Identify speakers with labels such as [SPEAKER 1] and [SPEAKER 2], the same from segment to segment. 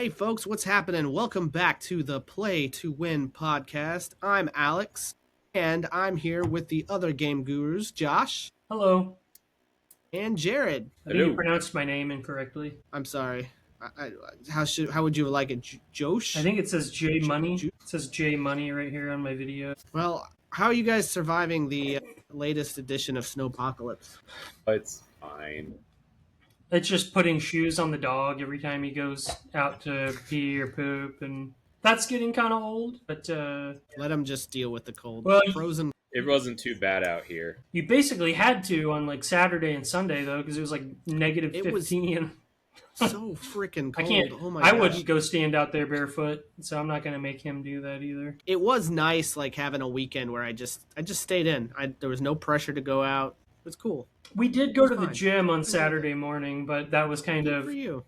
[SPEAKER 1] Hey folks, what's happening? Welcome back to the Play to Win podcast. I'm Alex, and I'm here with the other game gurus, Josh
[SPEAKER 2] Hello.
[SPEAKER 1] and Jared.
[SPEAKER 2] I think you
[SPEAKER 3] Hello.
[SPEAKER 2] pronounced my name incorrectly.
[SPEAKER 1] I'm sorry. How would you like it, Josh?
[SPEAKER 2] I think it says J Money.
[SPEAKER 1] Ju-
[SPEAKER 2] It says J Money right here on my video.
[SPEAKER 1] Well, how are you guys surviving the latest edition of Snowpocalypse?
[SPEAKER 3] It's fine.
[SPEAKER 2] It's just putting shoes on the dog every time he goes out to pee or poop, and that's getting kind of old. But
[SPEAKER 1] Let him just deal with the cold.
[SPEAKER 2] Well,
[SPEAKER 1] Frozen.
[SPEAKER 3] It wasn't too bad out here.
[SPEAKER 2] you basically had to on like Saturday and Sunday though, because it was like negative
[SPEAKER 1] It was
[SPEAKER 2] 15.
[SPEAKER 1] So freaking cold.
[SPEAKER 2] I can't.
[SPEAKER 1] Oh my
[SPEAKER 2] I
[SPEAKER 1] gosh.
[SPEAKER 2] wouldn't go stand out there barefoot, so I'm not gonna make him do that either.
[SPEAKER 1] It was nice, like having a weekend where I just stayed in. There was no pressure to go out. It was cool.
[SPEAKER 2] We did go
[SPEAKER 1] It's
[SPEAKER 2] to the
[SPEAKER 1] fine.
[SPEAKER 2] gym on Saturday morning, but that was kind
[SPEAKER 1] Good
[SPEAKER 2] of,
[SPEAKER 1] for you.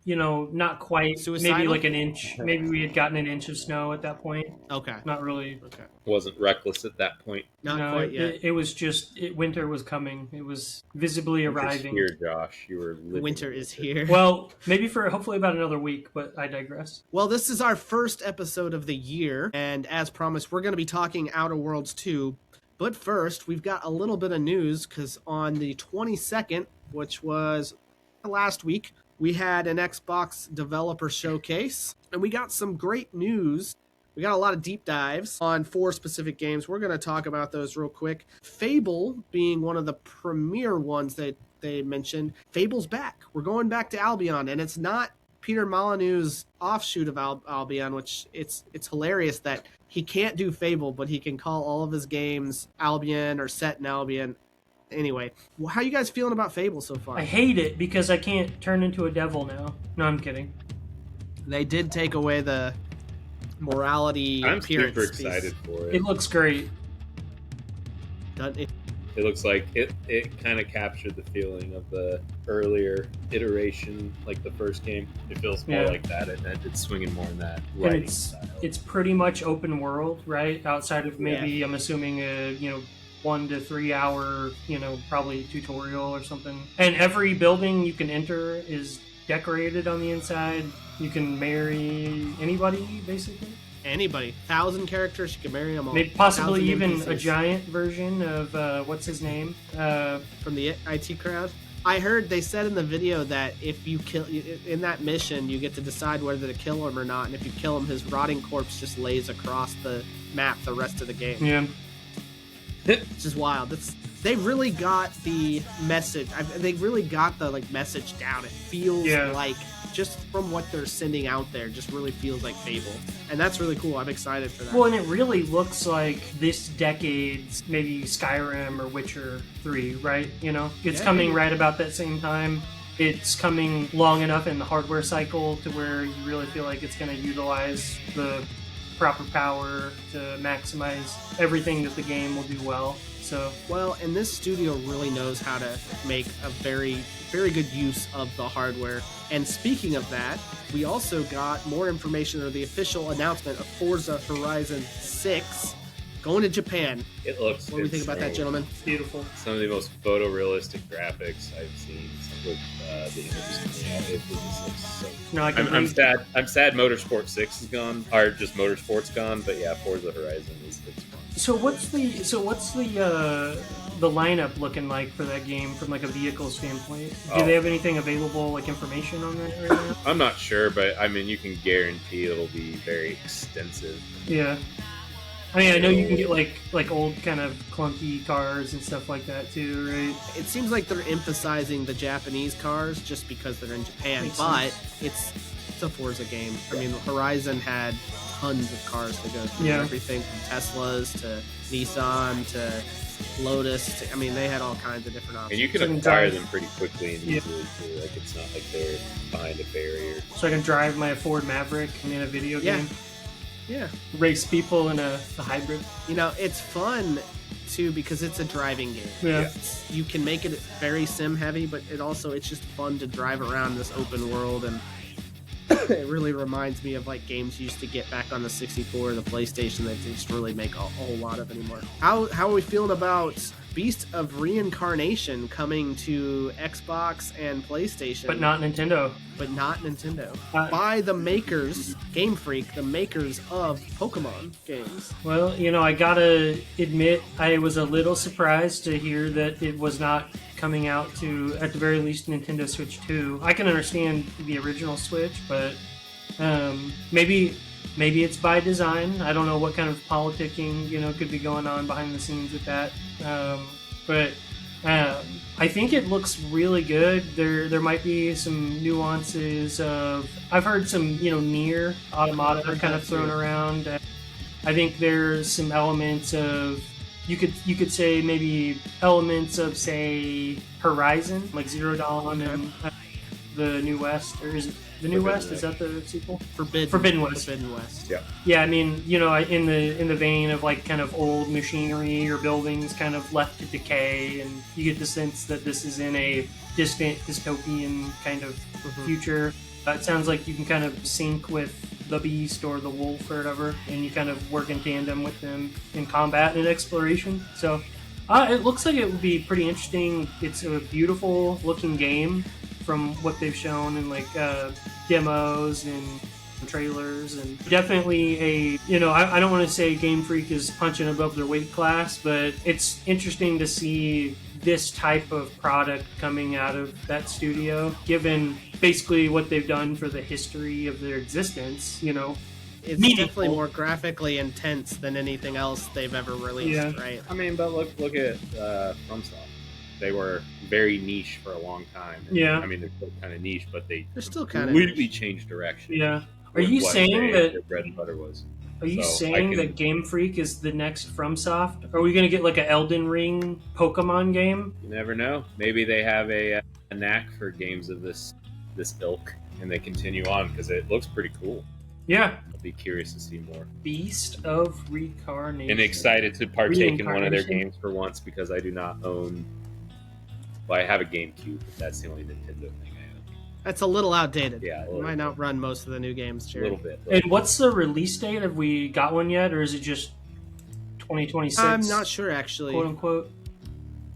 [SPEAKER 2] not quite.
[SPEAKER 1] Suicidal?
[SPEAKER 2] Maybe like an inch. Maybe we had gotten an inch of snow at that point.
[SPEAKER 1] Okay.
[SPEAKER 2] Not really.
[SPEAKER 1] Okay.
[SPEAKER 3] Wasn't reckless at that point.
[SPEAKER 1] Not
[SPEAKER 2] No,
[SPEAKER 1] quite yet.
[SPEAKER 2] It was just winter was coming. It was visibly
[SPEAKER 3] Winter's
[SPEAKER 2] arriving.
[SPEAKER 3] here, Josh. You were living
[SPEAKER 1] Winter is here.
[SPEAKER 2] Well, maybe for hopefully about another week, but I digress.
[SPEAKER 1] Well, this is our first episode of the year, and as promised, we're going to be talking Outer Worlds 2. But first, we've got a little bit of news, because on the 22nd, which was last week, we had an Xbox developer showcase, and we got some great news. We got a lot of deep dives on 4 specific games. We're going to talk about those real quick. Fable being one of the premier ones that they mentioned. Fable's back. We're going back to Albion, and it's not Peter Molyneux's offshoot of Albion, which it's hilarious that he can't do Fable, but he can call all of his games Albion or set in Albion. Anyway, how you guys feeling about Fable so far?
[SPEAKER 2] I hate it because I can't turn into a devil now. No, I'm kidding.
[SPEAKER 1] They did take away the morality
[SPEAKER 3] I'm
[SPEAKER 1] appearance
[SPEAKER 3] super
[SPEAKER 1] piece.
[SPEAKER 3] excited for
[SPEAKER 2] It
[SPEAKER 3] it.
[SPEAKER 2] looks great.
[SPEAKER 3] It looks like it kind of captured the feeling of the earlier iteration, like the first game. It feels more
[SPEAKER 2] Yeah.
[SPEAKER 3] like that, and it's swinging more in that
[SPEAKER 2] And
[SPEAKER 3] writing style.
[SPEAKER 2] it's pretty much open world, right? Outside of maybe, I'm assuming, 1 to 3 hour, probably tutorial or something. And every building you can enter is decorated on the inside. You can marry anybody, basically.
[SPEAKER 1] Anybody. 1,000 characters, you can marry them all.
[SPEAKER 2] Maybe possibly
[SPEAKER 1] 1,000
[SPEAKER 2] even
[SPEAKER 1] NPCs.
[SPEAKER 2] a giant version of, what's his name?
[SPEAKER 1] From the IT crowd. I heard they said in the video that if you kill in that mission, you get to decide whether to kill him or not, and if you kill him, his rotting corpse just lays across the map the rest of the game.
[SPEAKER 2] Yeah.
[SPEAKER 1] It's just wild. They really got the message. They really got the message down. It feels like, just from what they're sending out there, just really feels like Fable, and that's really cool. I'm excited for that.
[SPEAKER 2] Well, and it really looks like this decade's maybe Skyrim or Witcher 3, right? It's coming right about that same time. It's coming long enough in the hardware cycle to where you really feel like it's going to utilize the proper power to maximize everything that the game will do well. So,
[SPEAKER 1] well, and this studio really knows how to make a very, very good use of the hardware. And speaking of that, we also got more information, or the official announcement of Forza Horizon 6 going to Japan.
[SPEAKER 3] It looks.
[SPEAKER 1] What do we think about that, gentlemen?
[SPEAKER 2] it's beautiful.
[SPEAKER 3] Some of the most photorealistic graphics I've seen with the images. Yeah, it just looks so.
[SPEAKER 2] No, I can
[SPEAKER 3] I'm sad. I'm sad. Motorsport 6 is gone, or just Motorsport's gone. But yeah, Forza Horizon is fun.
[SPEAKER 2] So what's the lineup looking like for that game from like a vehicle standpoint? Do they have anything available, like information on that right now?
[SPEAKER 3] I'm not sure, but I mean, you can guarantee it'll be very extensive.
[SPEAKER 2] Yeah. I mean, I know you can get like old kind of clunky cars and stuff like that too, right?
[SPEAKER 1] It seems like they're emphasizing the Japanese cars just because they're in Japan,
[SPEAKER 2] Makes
[SPEAKER 1] but
[SPEAKER 2] sense.
[SPEAKER 1] it's a Forza game. I mean, Horizon had tons of cars to go through.
[SPEAKER 2] Yeah.
[SPEAKER 1] Everything from Teslas to Nissan to Lotus. I mean, they had all kinds of different
[SPEAKER 3] And
[SPEAKER 1] options.
[SPEAKER 3] you can
[SPEAKER 2] So you can
[SPEAKER 3] acquire
[SPEAKER 2] drive-
[SPEAKER 3] them pretty quickly and
[SPEAKER 2] Yeah.
[SPEAKER 3] easily too. Like it's not like they're behind a barrier.
[SPEAKER 2] So I can drive my Ford Maverick in a video
[SPEAKER 1] Yeah.
[SPEAKER 2] game,
[SPEAKER 1] Yeah.
[SPEAKER 2] race people in a hybrid.
[SPEAKER 1] You know, it's fun too because it's a driving game.
[SPEAKER 2] Yeah.
[SPEAKER 1] You can make it very sim heavy, but it's just fun to drive around this open world, and it really reminds me of like games you used to get back on the 64 or the PlayStation that they just really make a whole lot of anymore. How are we feeling about Beast of Reincarnation coming to Xbox and PlayStation.
[SPEAKER 2] But not Nintendo.
[SPEAKER 1] By the makers, Game Freak, the makers of Pokemon games.
[SPEAKER 2] Well, I gotta admit, I was a little surprised to hear that it was not coming out to, at the very least, Nintendo Switch 2. I can understand the original Switch, but maybe it's by design. I don't know what kind of politicking, could be going on behind the scenes with that. But I think it looks really good. There might be some nuances of... I've heard some, Nier Automata kind of thrown around. I think there's some elements of... You could say maybe elements of, say, Horizon, like Zero Dawn and the New West, or is it the New West? Is that the sequel? Forbidden West.
[SPEAKER 3] Yeah.
[SPEAKER 2] Yeah, I mean, in the vein of like kind of old machinery or buildings kind of left to decay, and you get the sense that this is in a distant dystopian kind of future. It sounds like you can kind of sync with the beast or the wolf or whatever, and you kind of work in tandem with them in combat and exploration. So it looks like it would be pretty interesting. It's a beautiful looking game from what they've shown in like demos and trailers, and definitely I don't want to say Game Freak is punching above their weight class, but it's interesting to see this type of product coming out of that studio, given basically what they've done for the history of their existence.
[SPEAKER 1] It's definitely more graphically intense than anything else they've ever released, right?
[SPEAKER 3] I mean, but look at FromSoft. They were very niche for a long time.
[SPEAKER 2] Yeah.
[SPEAKER 3] I mean, they're still kind of niche, but they're
[SPEAKER 1] still kind of
[SPEAKER 3] completely changed direction.
[SPEAKER 2] Yeah. Are you saying that
[SPEAKER 3] their bread and butter was?
[SPEAKER 2] Are you saying that Game Freak is the next FromSoft? Are we going to get like an Elden Ring Pokemon game?
[SPEAKER 3] You never know. Maybe they have a knack for games of this ilk, and they continue on because it looks pretty cool.
[SPEAKER 2] Yeah.
[SPEAKER 3] I'll be curious to see more.
[SPEAKER 2] Beast of Reincarnation.
[SPEAKER 3] And excited to partake in one of their games for once, because I do not own... Well, I have a GameCube, but that's the only Nintendo thing I own.
[SPEAKER 1] That's a little outdated.
[SPEAKER 3] Yeah,
[SPEAKER 1] it might not run most of the new games, Jerry.
[SPEAKER 3] A little bit.
[SPEAKER 2] And what's the release date? Have we got one yet, or is it just 2026?
[SPEAKER 1] I'm not sure, actually.
[SPEAKER 2] Quote unquote.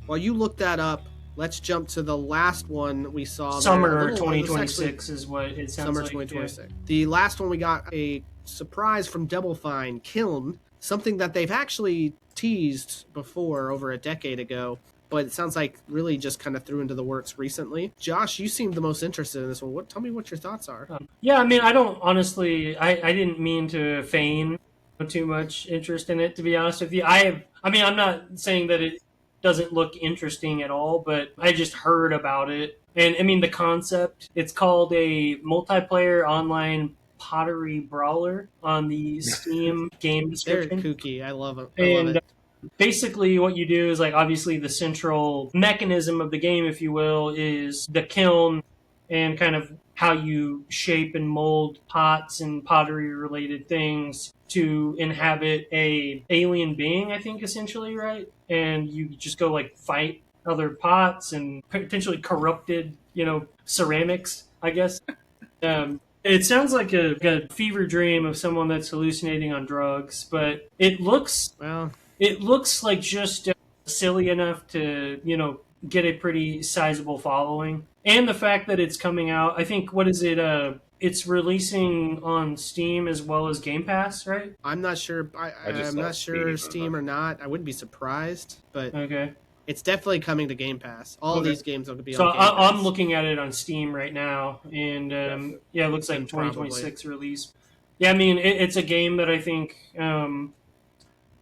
[SPEAKER 1] While you look that up, let's jump to the last one we saw.
[SPEAKER 2] Summer 2026 is what it sounds
[SPEAKER 1] Summer
[SPEAKER 2] like.
[SPEAKER 1] 2026. Yeah. The last one we got a surprise from Double Fine, Kiln, something that they've actually teased before over a decade ago, but it sounds like really just kind of threw into the works recently. Josh, you seem the most interested in this one. Tell me what your thoughts are.
[SPEAKER 2] Yeah, I mean, I don't honestly, I didn't mean to feign too much interest in it, to be honest with you. I'm not saying that it doesn't look interesting at all, but I just heard about it. And I mean, the concept, it's called a multiplayer online pottery brawler on the Steam game description.
[SPEAKER 1] They're kooky. I love it.
[SPEAKER 2] And basically what you do is, like, obviously the central mechanism of the game, if you will, is the kiln and kind of how you shape and mold pots and pottery related things to inhabit a alien being, I think, essentially, right? And you just go like fight other pots and potentially corrupted, ceramics, I guess. It sounds like a fever dream of someone that's hallucinating on drugs, but it looks like just silly enough to, get a pretty sizable following. And the fact that it's coming out, I think, what is it? It's releasing on Steam as well as Game Pass, right?
[SPEAKER 1] I'm not sure. I'm not sure Steam or not. I wouldn't be surprised, but
[SPEAKER 2] okay.
[SPEAKER 1] It's definitely coming to Game Pass. All of these games will be
[SPEAKER 2] so
[SPEAKER 1] on Game Pass.
[SPEAKER 2] I'm looking at it on Steam right now, and it looks like 2026 release. Yeah, I mean, it's a game that I think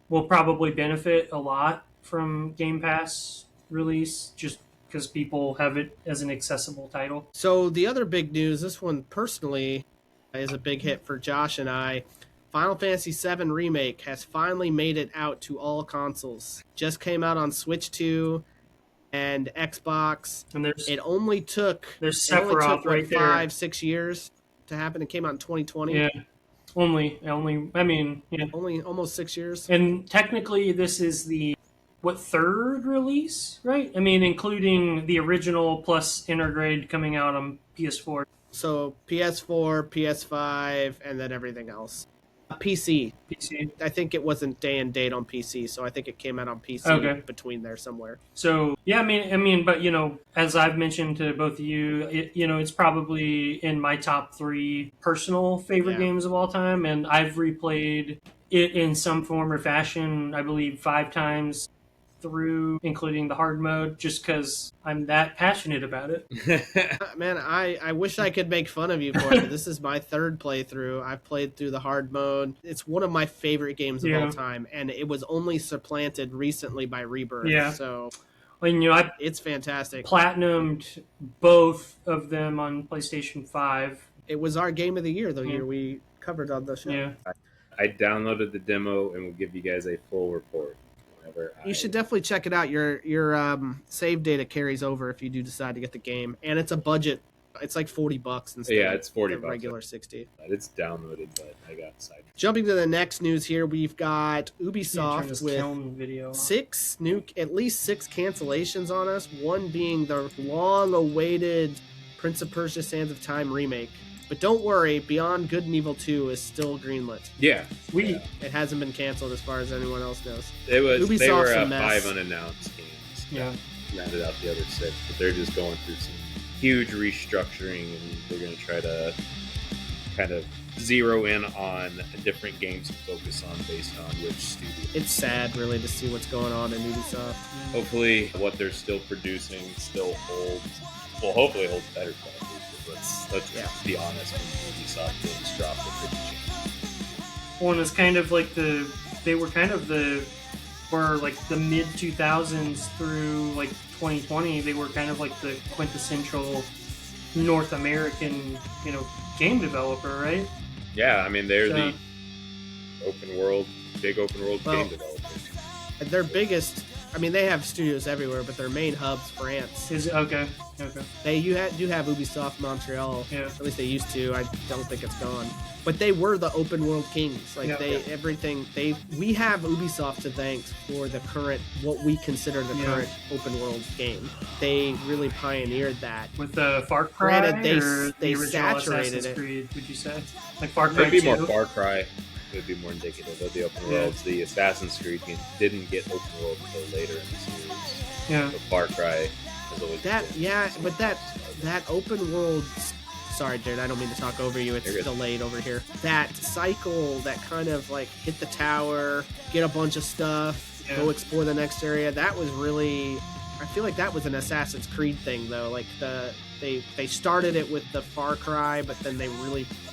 [SPEAKER 2] will probably benefit a lot from Game Pass release, just because people have it as an accessible title.
[SPEAKER 1] So the other big news, this one personally is a big hit for Josh and I. Final Fantasy VII Remake has finally made it out to all consoles. Just came out on Switch 2 and Xbox.
[SPEAKER 2] And
[SPEAKER 1] it only took
[SPEAKER 2] Sephiroth right there.
[SPEAKER 1] 5-6 years to happen. It came out in 2020.
[SPEAKER 2] Yeah. Only, I mean, yeah.
[SPEAKER 1] Only almost 6 years.
[SPEAKER 2] And technically this is the third release, right? I mean, including the original plus Intergrade coming out on PS4.
[SPEAKER 1] So PS4, PS5, and then everything else. PC.
[SPEAKER 2] PC.
[SPEAKER 1] I think it wasn't day and date on PC, so I think it came out on PC between there somewhere.
[SPEAKER 2] So yeah, I mean, but as I've mentioned to both of you, it's probably in my top 3 personal favorite games of all time, and I've replayed it in some form or fashion, I believe 5 times through, including the hard mode, just because I'm that passionate about it.
[SPEAKER 1] Man, I wish I could make fun of you for it, but this is my 3rd playthrough. I've played through the hard mode. It's one of my favorite games of all time, and it was only supplanted recently by Rebirth.
[SPEAKER 2] Yeah.
[SPEAKER 1] So,
[SPEAKER 2] it's
[SPEAKER 1] fantastic.
[SPEAKER 2] Platinumed both of them on PlayStation 5.
[SPEAKER 1] It was our game of the year, the year we covered on the show.
[SPEAKER 2] Yeah.
[SPEAKER 3] I downloaded the demo and will give you guys a full report.
[SPEAKER 1] You should definitely check it out. Your save data carries over if you do decide to get the game, and it's a budget. It's like $40 instead.
[SPEAKER 3] Yeah, it's $40.
[SPEAKER 1] The regular 60.
[SPEAKER 3] It's downloaded, but I got side.
[SPEAKER 1] Jumping to the next news here, we've got Ubisoft with at least 6 cancellations on us. One being the long-awaited Prince of Persia: Sands of Time remake. But don't worry, Beyond Good and Evil 2 is still greenlit.
[SPEAKER 3] Yeah.
[SPEAKER 1] It hasn't been canceled as far as anyone else knows.
[SPEAKER 3] They were
[SPEAKER 1] Ubisoft's
[SPEAKER 3] 5 unannounced games.
[SPEAKER 2] Yeah.
[SPEAKER 3] Rounded out the other 6, but they're just going through some huge restructuring, and they're going to try to kind of zero in on different games to focus on based on which studio.
[SPEAKER 1] It's sad, really, to see what's going on in Ubisoft.
[SPEAKER 3] Hopefully, what they're still producing still holds. Well, hopefully, holds better quality. Let's just be honest. When Ubisoft games dropped the 50.
[SPEAKER 2] One is kind of like the mid 2000s through like 2020. They were kind of like the quintessential North American, game developer, right?
[SPEAKER 3] Yeah, I mean they're the big open world game developers.
[SPEAKER 1] Their biggest, they have studios everywhere, but their main hub's France.
[SPEAKER 2] Is it okay?
[SPEAKER 1] They do have Ubisoft Montreal.
[SPEAKER 2] Yeah.
[SPEAKER 1] At least they used to. I don't think it's gone. But they were the open world kings. We have Ubisoft to thank for the current, what we consider the current open world game. They really pioneered that.
[SPEAKER 2] With the Far Cry,
[SPEAKER 1] granted, they
[SPEAKER 2] the
[SPEAKER 1] saturated
[SPEAKER 2] Assassin's
[SPEAKER 1] it.
[SPEAKER 2] Creed, would you say? Like Far Cry
[SPEAKER 3] Maybe
[SPEAKER 2] 2?
[SPEAKER 3] more Far Cry. It would be more indicative of the open worlds. The Assassin's Creed game didn't get open world until later in the series.
[SPEAKER 2] Yeah.
[SPEAKER 3] But Far Cry has always
[SPEAKER 1] but that open world. Sorry, Jared, I don't mean to talk over you. It's delayed over here. That cycle, that kind of like hit the tower, get a bunch of stuff, go explore the next area. That was really, I feel like that was an Assassin's Creed thing though. Like they started it with the Far Cry, but then they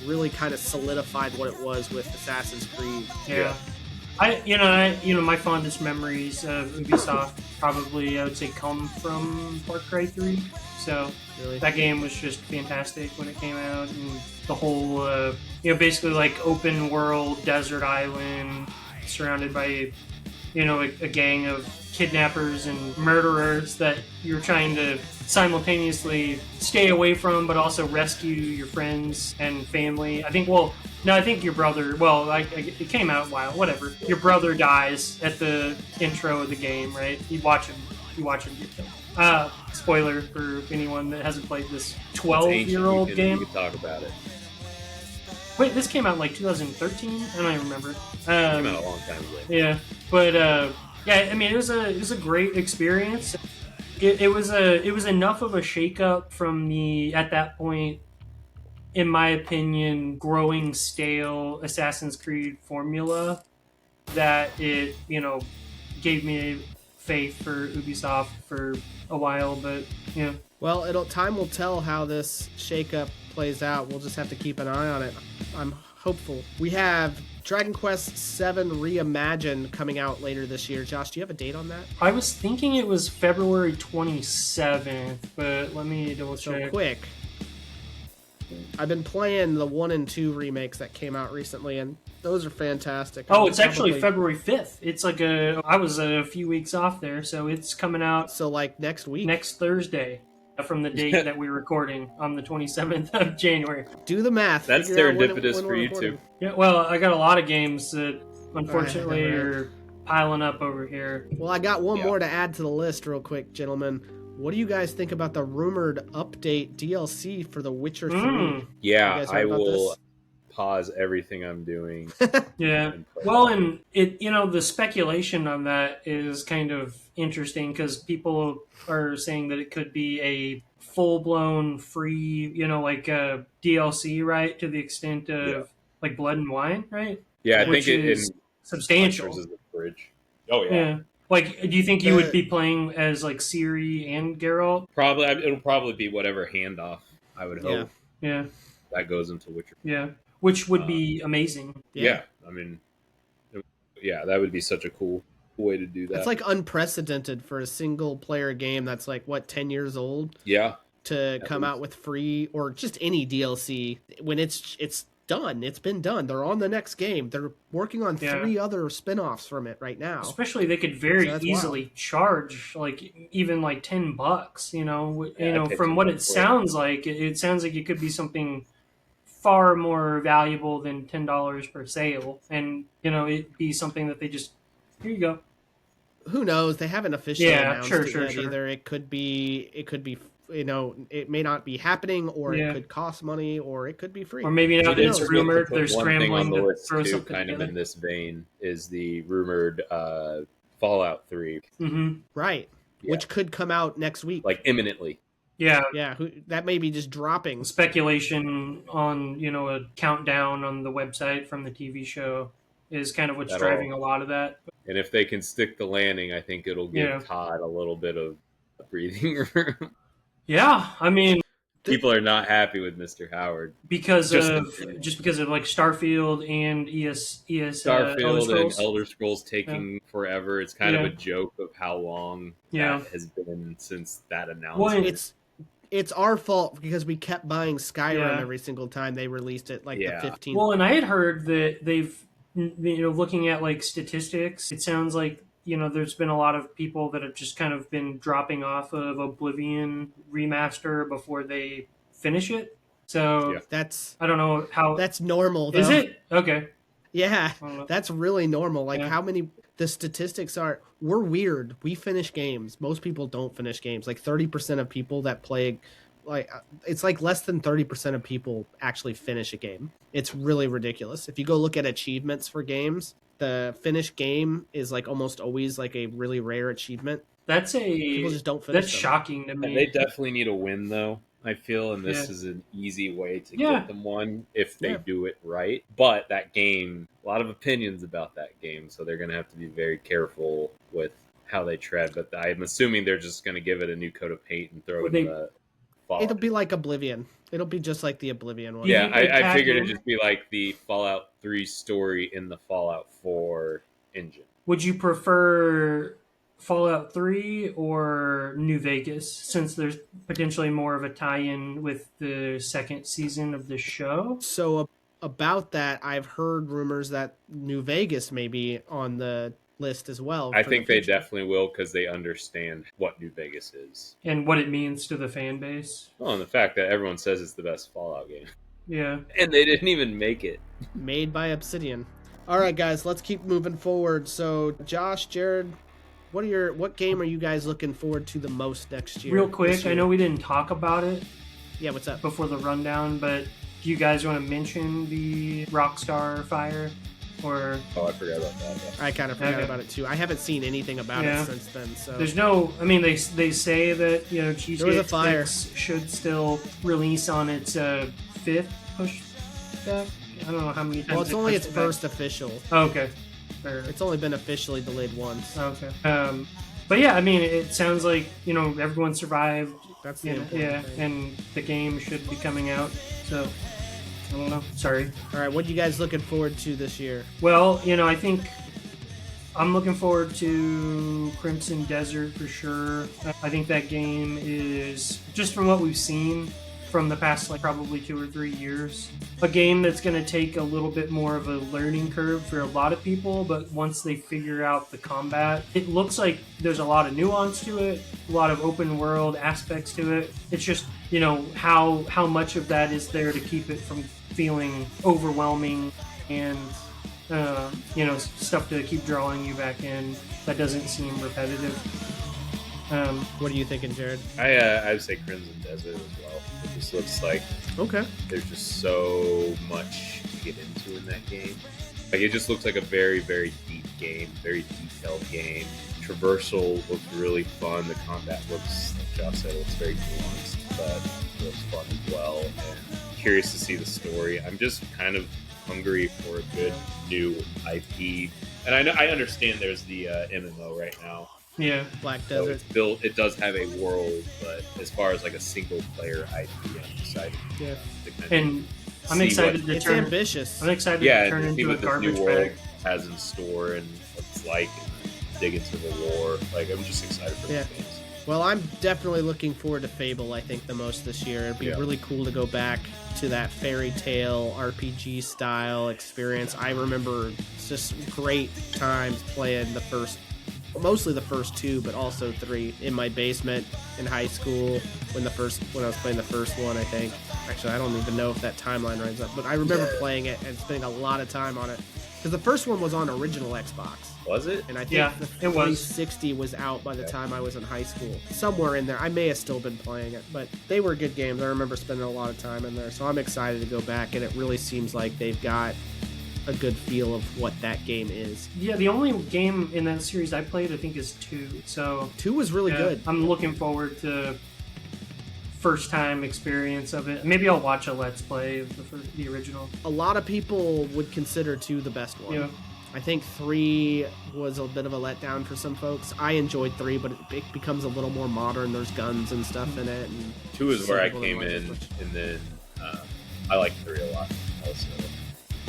[SPEAKER 1] really kind of solidified what it was with Assassin's Creed.
[SPEAKER 2] Yeah. My fondest memories of Ubisoft probably, I would say, come from Far Cry 3. So that game was just fantastic when it came out, and the whole, basically like open world desert island surrounded by, a gang of kidnappers and murderers that you're trying to simultaneously stay away from, but also rescue your friends and family. I think your brother, it came out whatever. Your brother dies at the intro of the game, right? You watch him get killed. Spoiler for anyone that hasn't played this 12-year-old game.
[SPEAKER 3] You can talk about it.
[SPEAKER 2] Wait, this came out in like 2013? I don't even remember.
[SPEAKER 3] It came out a long time ago.
[SPEAKER 2] Yeah, but it was a great experience. It was enough of a shakeup from the, at that point, in my opinion, growing stale Assassin's Creed formula that it gave me faith for Ubisoft for a while. But
[SPEAKER 1] well, time will tell how this shakeup plays out. We'll just have to keep an eye on it. I'm hopeful. We have Dragon Quest VII Reimagined coming out later this year. Josh, do you have a date on that?
[SPEAKER 2] I was thinking it was February 27th, but let me double check.
[SPEAKER 1] So quick. I've been playing the 1 and 2 remakes that came out recently, and those are fantastic.
[SPEAKER 2] It's actually February 5th. It's like I was a few weeks off there, so it's coming out.
[SPEAKER 1] So like next week?
[SPEAKER 2] Next Thursday. From the date that we're recording on the 27th of January.
[SPEAKER 1] Do the math.
[SPEAKER 3] That's serendipitous for you too.
[SPEAKER 2] Yeah, well, I got a lot of games that unfortunately are piling up over here.
[SPEAKER 1] Well, I got one more to add to the list real quick, gentlemen. What do you guys think about the rumored update DLC for The Witcher 3?
[SPEAKER 3] Yeah, I will. pause everything I'm doing.
[SPEAKER 2] Yeah.
[SPEAKER 3] and play.
[SPEAKER 2] Well, and it, the speculation on that is kind of interesting because people are saying that it could be a full-blown free, like a DLC, right? To the extent
[SPEAKER 3] Yeah.
[SPEAKER 2] of like Blood and Wine, right?
[SPEAKER 3] Yeah, I
[SPEAKER 2] Which
[SPEAKER 3] think it
[SPEAKER 2] is
[SPEAKER 3] in
[SPEAKER 2] substantial.
[SPEAKER 3] versus the bridge. Oh yeah.
[SPEAKER 2] Yeah. Like, do you think you would be playing as like Ciri and Geralt?
[SPEAKER 3] Probably it'll probably be whatever handoff. I would
[SPEAKER 1] Yeah.
[SPEAKER 3] hope
[SPEAKER 2] Yeah.
[SPEAKER 3] that goes into Witcher.
[SPEAKER 2] Yeah. Which would be amazing.
[SPEAKER 3] Yeah, I mean, yeah, that would be such a cool way to do that.
[SPEAKER 1] It's like unprecedented for a single player game that's like what 10 years old.
[SPEAKER 3] Yeah.
[SPEAKER 1] To come out with free or just any DLC when it's done. It's been done. They're on the next game. They're working on 3 other spin-offs from it right now.
[SPEAKER 2] Especially they could very easily charge like even like $10, from what it sounds like. It sounds like it could be something far more valuable than $10 per sale, and it'd be something that they just, here you go.
[SPEAKER 1] Who knows? They haven't officially announced it yet either. It could be it may not be happening, or it could cost money, or it could be free.
[SPEAKER 2] Or maybe now that it's rumored, they're scrambling to throw
[SPEAKER 3] too,
[SPEAKER 2] something
[SPEAKER 3] kind
[SPEAKER 2] together.
[SPEAKER 3] of in this vein is the rumored Fallout 3.
[SPEAKER 2] Mm-hmm.
[SPEAKER 1] Right. Yeah. Which could come out next week.
[SPEAKER 3] Like imminently.
[SPEAKER 2] Yeah.
[SPEAKER 1] Yeah, that may be just dropping.
[SPEAKER 2] Speculation on, a countdown on the website from the TV show is kind of what's driving a lot of that.
[SPEAKER 3] And if they can stick the landing, I think it'll give Todd a little bit of breathing room.
[SPEAKER 2] Yeah, I mean,
[SPEAKER 3] people are not happy with Mr. Howard
[SPEAKER 2] because of like Starfield and
[SPEAKER 3] Starfield and Elder Scrolls taking forever. It's kind of a joke of how long that has been since that announcement.
[SPEAKER 1] Well, it's our fault because we kept buying Skyrim every single time they released it, like the 15th.
[SPEAKER 2] Well, and I had heard that they've, looking at like statistics, it sounds like there's been a lot of people that have just kind of been dropping off of Oblivion remaster before they finish it. So I don't know how
[SPEAKER 1] that's normal. Though.
[SPEAKER 2] Is it? Okay.
[SPEAKER 1] Yeah, that's really normal. Like how many the statistics are. We're weird. We finish games. Most people don't finish games. Like 30% of people that play, like it's like less than 30% of people actually finish a game. It's really ridiculous. If you go look at achievements for games, the finished game is like almost always like a really rare achievement. People just don't finish.
[SPEAKER 2] That's shocking to me.
[SPEAKER 3] They definitely need a win though, I feel, and this is an easy way to get them one if they do it right. But that game, a lot of opinions about that game, so they're going to have to be very careful with how they tread. But I'm assuming they're just going to give it a new coat of paint and throw it in the fall.
[SPEAKER 1] It'll be like Oblivion. It'll be just like the Oblivion one.
[SPEAKER 3] Yeah, I figured it'd just be like the Fallout 3 story in the Fallout 4 engine.
[SPEAKER 2] Would you prefer Fallout 3 or New Vegas, since there's potentially more of a tie-in with the second season of the show?
[SPEAKER 1] So about that, I've heard rumors that New Vegas may be on the list as well.
[SPEAKER 3] I think they definitely will because they understand what New Vegas is.
[SPEAKER 2] And what it means to the fan base.
[SPEAKER 3] Well, and the fact that everyone says it's the best Fallout game.
[SPEAKER 2] Yeah.
[SPEAKER 3] And they didn't even make it.
[SPEAKER 1] Made by Obsidian. All right, guys, let's keep moving forward. So, Josh, Jared, what game are you guys looking forward to the most next year?
[SPEAKER 2] Real quick, I know we didn't talk about it.
[SPEAKER 1] Yeah, what's up?
[SPEAKER 2] Before the rundown, but do you guys want to mention the Rockstar Fire? Or
[SPEAKER 3] I forgot about that.
[SPEAKER 1] I kind of forgot about it too. I haven't seen anything about it since then. So
[SPEAKER 2] there's no. I mean, they say that GTA 6 should still release on its fifth pushback. I don't know how many times.
[SPEAKER 1] Well, it's only its first official.
[SPEAKER 2] Oh, okay.
[SPEAKER 1] It's only been officially delayed once.
[SPEAKER 2] Okay. But yeah, I mean, it sounds like everyone survived.
[SPEAKER 1] That's the important thing.
[SPEAKER 2] And the game should be coming out. So. I don't know. Sorry.
[SPEAKER 1] All right, what are you guys looking forward to this year?
[SPEAKER 2] Well, I think I'm looking forward to Crimson Desert for sure. I think that game is, just from what we've seen from the past, like probably 2 or 3 years, a game that's going to take a little bit more of a learning curve for a lot of people, but once they figure out the combat, it looks like there's a lot of nuance to it, a lot of open world aspects to it. It's just, how much of that is there to keep it from feeling overwhelming and stuff to keep drawing you back in that doesn't seem repetitive.
[SPEAKER 1] What are you thinking, Jared?
[SPEAKER 3] I would say Crimson Desert as well. It just looks like
[SPEAKER 1] there's
[SPEAKER 3] just so much get into in that game. Like, it just looks like a very, very deep game, very detailed game. Traversal looks really fun. The combat looks, like Josh said, it looks very nuanced, but it looks fun as well. And curious to see the story. I'm just kind of hungry for a good new IP. And I understand there's the MMO right now.
[SPEAKER 2] Yeah,
[SPEAKER 1] Black
[SPEAKER 3] So
[SPEAKER 1] Desert.
[SPEAKER 3] it's built. It does have a world, but as far as like a single player IP, I'm excited.
[SPEAKER 1] Yeah.
[SPEAKER 3] To kind of
[SPEAKER 2] and I'm
[SPEAKER 3] see
[SPEAKER 2] excited
[SPEAKER 3] what-
[SPEAKER 2] to
[SPEAKER 1] It's
[SPEAKER 2] turn.
[SPEAKER 1] ambitious.
[SPEAKER 2] I'm excited
[SPEAKER 3] yeah,
[SPEAKER 2] to turn
[SPEAKER 3] to see
[SPEAKER 2] into a
[SPEAKER 3] what this new
[SPEAKER 2] garbage
[SPEAKER 3] world
[SPEAKER 2] bag.
[SPEAKER 3] has in store and what it's like, and dig into the lore. Like, I'm just excited for
[SPEAKER 1] Yeah.
[SPEAKER 3] these games.
[SPEAKER 1] Well, I'm definitely looking forward to Fable, I think, the most this year. It'd be
[SPEAKER 3] Yeah.
[SPEAKER 1] really cool to go back to that fairy tale RPG style experience. I remember just great times playing mostly the first two, but also three in my basement in high school when I was playing the first one, I think. Actually, I don't even know if that timeline runs up, but I remember playing it and spending a lot of time on it. Because the first one was on original Xbox.
[SPEAKER 3] Was it?
[SPEAKER 1] And I think
[SPEAKER 2] Yeah,
[SPEAKER 1] the
[SPEAKER 2] it was.
[SPEAKER 1] 360 was out by the
[SPEAKER 3] Okay.
[SPEAKER 1] time I was in high school. Somewhere in there. I may have still been playing it, but they were good games. I remember spending a lot of time in there. So I'm excited to go back, and it really seems like they've got a good feel of what that game is.
[SPEAKER 2] Yeah, the only game in that series I played, I think, is 2. So
[SPEAKER 1] 2 was really
[SPEAKER 2] yeah,
[SPEAKER 1] good.
[SPEAKER 2] I'm looking forward to first time experience of it. Maybe I'll watch a Let's Play of the original.
[SPEAKER 1] A lot of people would consider 2 the best one.
[SPEAKER 2] Yeah.
[SPEAKER 1] I think 3 was a bit of a letdown for some folks. I enjoyed 3, but it becomes a little more modern. There's guns and stuff in it. And
[SPEAKER 3] 2 is
[SPEAKER 1] some
[SPEAKER 3] where I
[SPEAKER 1] people didn't
[SPEAKER 3] came
[SPEAKER 1] like it
[SPEAKER 3] in,
[SPEAKER 1] much.
[SPEAKER 3] and then I like 3 a lot also.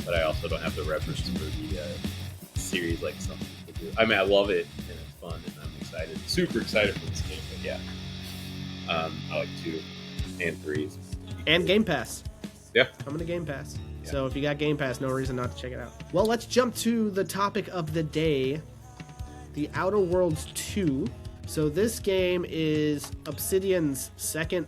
[SPEAKER 3] But I also don't have the reference for the series like some people do. I mean, I love it, and it's fun, and I'm excited. Super excited for this game, but yeah. I like 2 and 3.
[SPEAKER 1] And Game Pass.
[SPEAKER 3] Yeah.
[SPEAKER 1] Coming to Game Pass.
[SPEAKER 3] Yeah.
[SPEAKER 1] So if you got Game Pass, no reason not to check it out. Well, let's jump to the topic of the day, The Outer Worlds 2. So this game is Obsidian's second,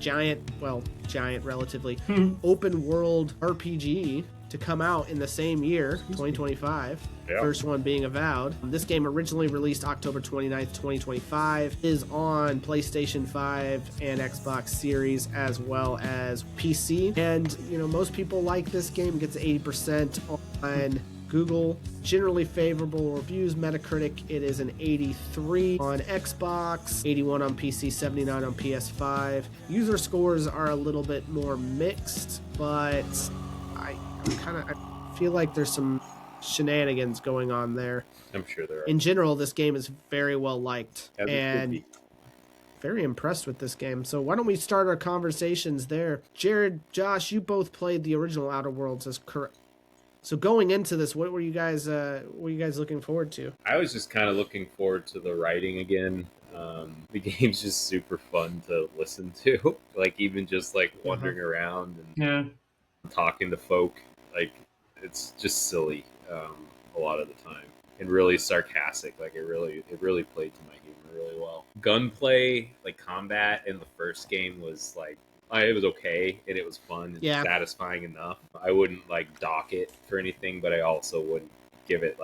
[SPEAKER 1] giant relatively, open world RPG to come out in the same year, 2025.
[SPEAKER 3] Yeah.
[SPEAKER 1] First one being Avowed. This game originally released October 29th, 2025, is on PlayStation 5 and Xbox Series as well as PC. And, most people like this game. It gets 80% on Google. Generally favorable reviews. Metacritic, it is an 83 on Xbox, 81 on PC, 79 on PS5. User scores are a little bit more mixed, but I feel like there's some shenanigans going on there.
[SPEAKER 3] I'm sure there are.
[SPEAKER 1] In general, this game is very well liked,
[SPEAKER 3] As it should
[SPEAKER 1] and
[SPEAKER 3] be.
[SPEAKER 1] very impressed with this game. So why don't we start our conversations there? Jared, Josh, you both played the original Outer Worlds as correct. So going into this, what were you guys looking forward to?
[SPEAKER 3] I was just kind of looking forward to the writing again. The game's just super fun to listen to. Like, even just wandering around and
[SPEAKER 2] Yeah.
[SPEAKER 3] talking to folk. Like, it's just silly a lot of the time, and really sarcastic. Like, it really played to my humor really well. Gunplay, combat in the first game was it was okay, and it was fun and
[SPEAKER 1] Yeah.
[SPEAKER 3] satisfying enough. I wouldn't dock it for anything, but I also wouldn't give it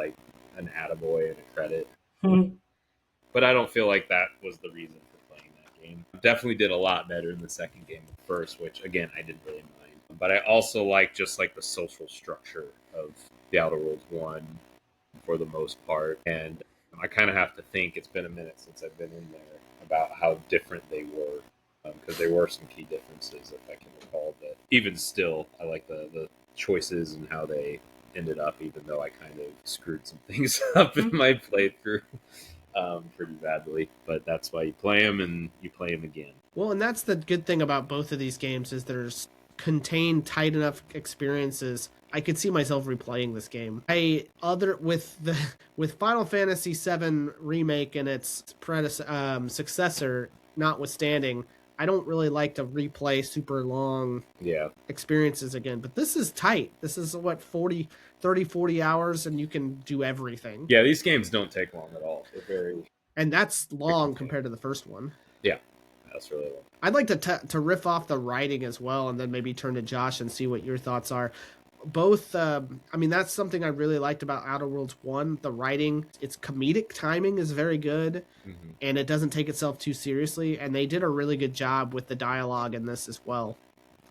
[SPEAKER 3] an attaboy and a credit. But I don't feel like that was the reason for playing that game. Definitely did a lot better in the second game than the first, which again I didn't really mind. But I also like just the social structure of the Outer Worlds 1 for the most part. And I kind of have to think, it's been a minute since I've been in there, about how different they were. Because there were some key differences, if I can recall. But even still, I like the choices and how they ended up, even though I kind of screwed some things up in my playthrough pretty badly. But that's why you play them, and you play them again.
[SPEAKER 1] Well, and that's the good thing about both of these games is there's contained tight enough experiences. I could see myself replaying this game. With Final Fantasy VII Remake and its successor notwithstanding, I don't really like to replay super long experiences again. But this is tight. This is 40 hours, and you can do everything.
[SPEAKER 3] Yeah, these games don't take long at all. They're very...
[SPEAKER 1] And that's long compared to the first one.
[SPEAKER 3] Yeah, that's really long.
[SPEAKER 1] I'd like to riff off the writing as well, and then maybe turn to Josh and see what your thoughts are. Both, that's something I really liked about Outer Worlds 1. The writing, its comedic timing is very good, and it doesn't take itself too seriously, and they did a really good job with the dialogue in this as well.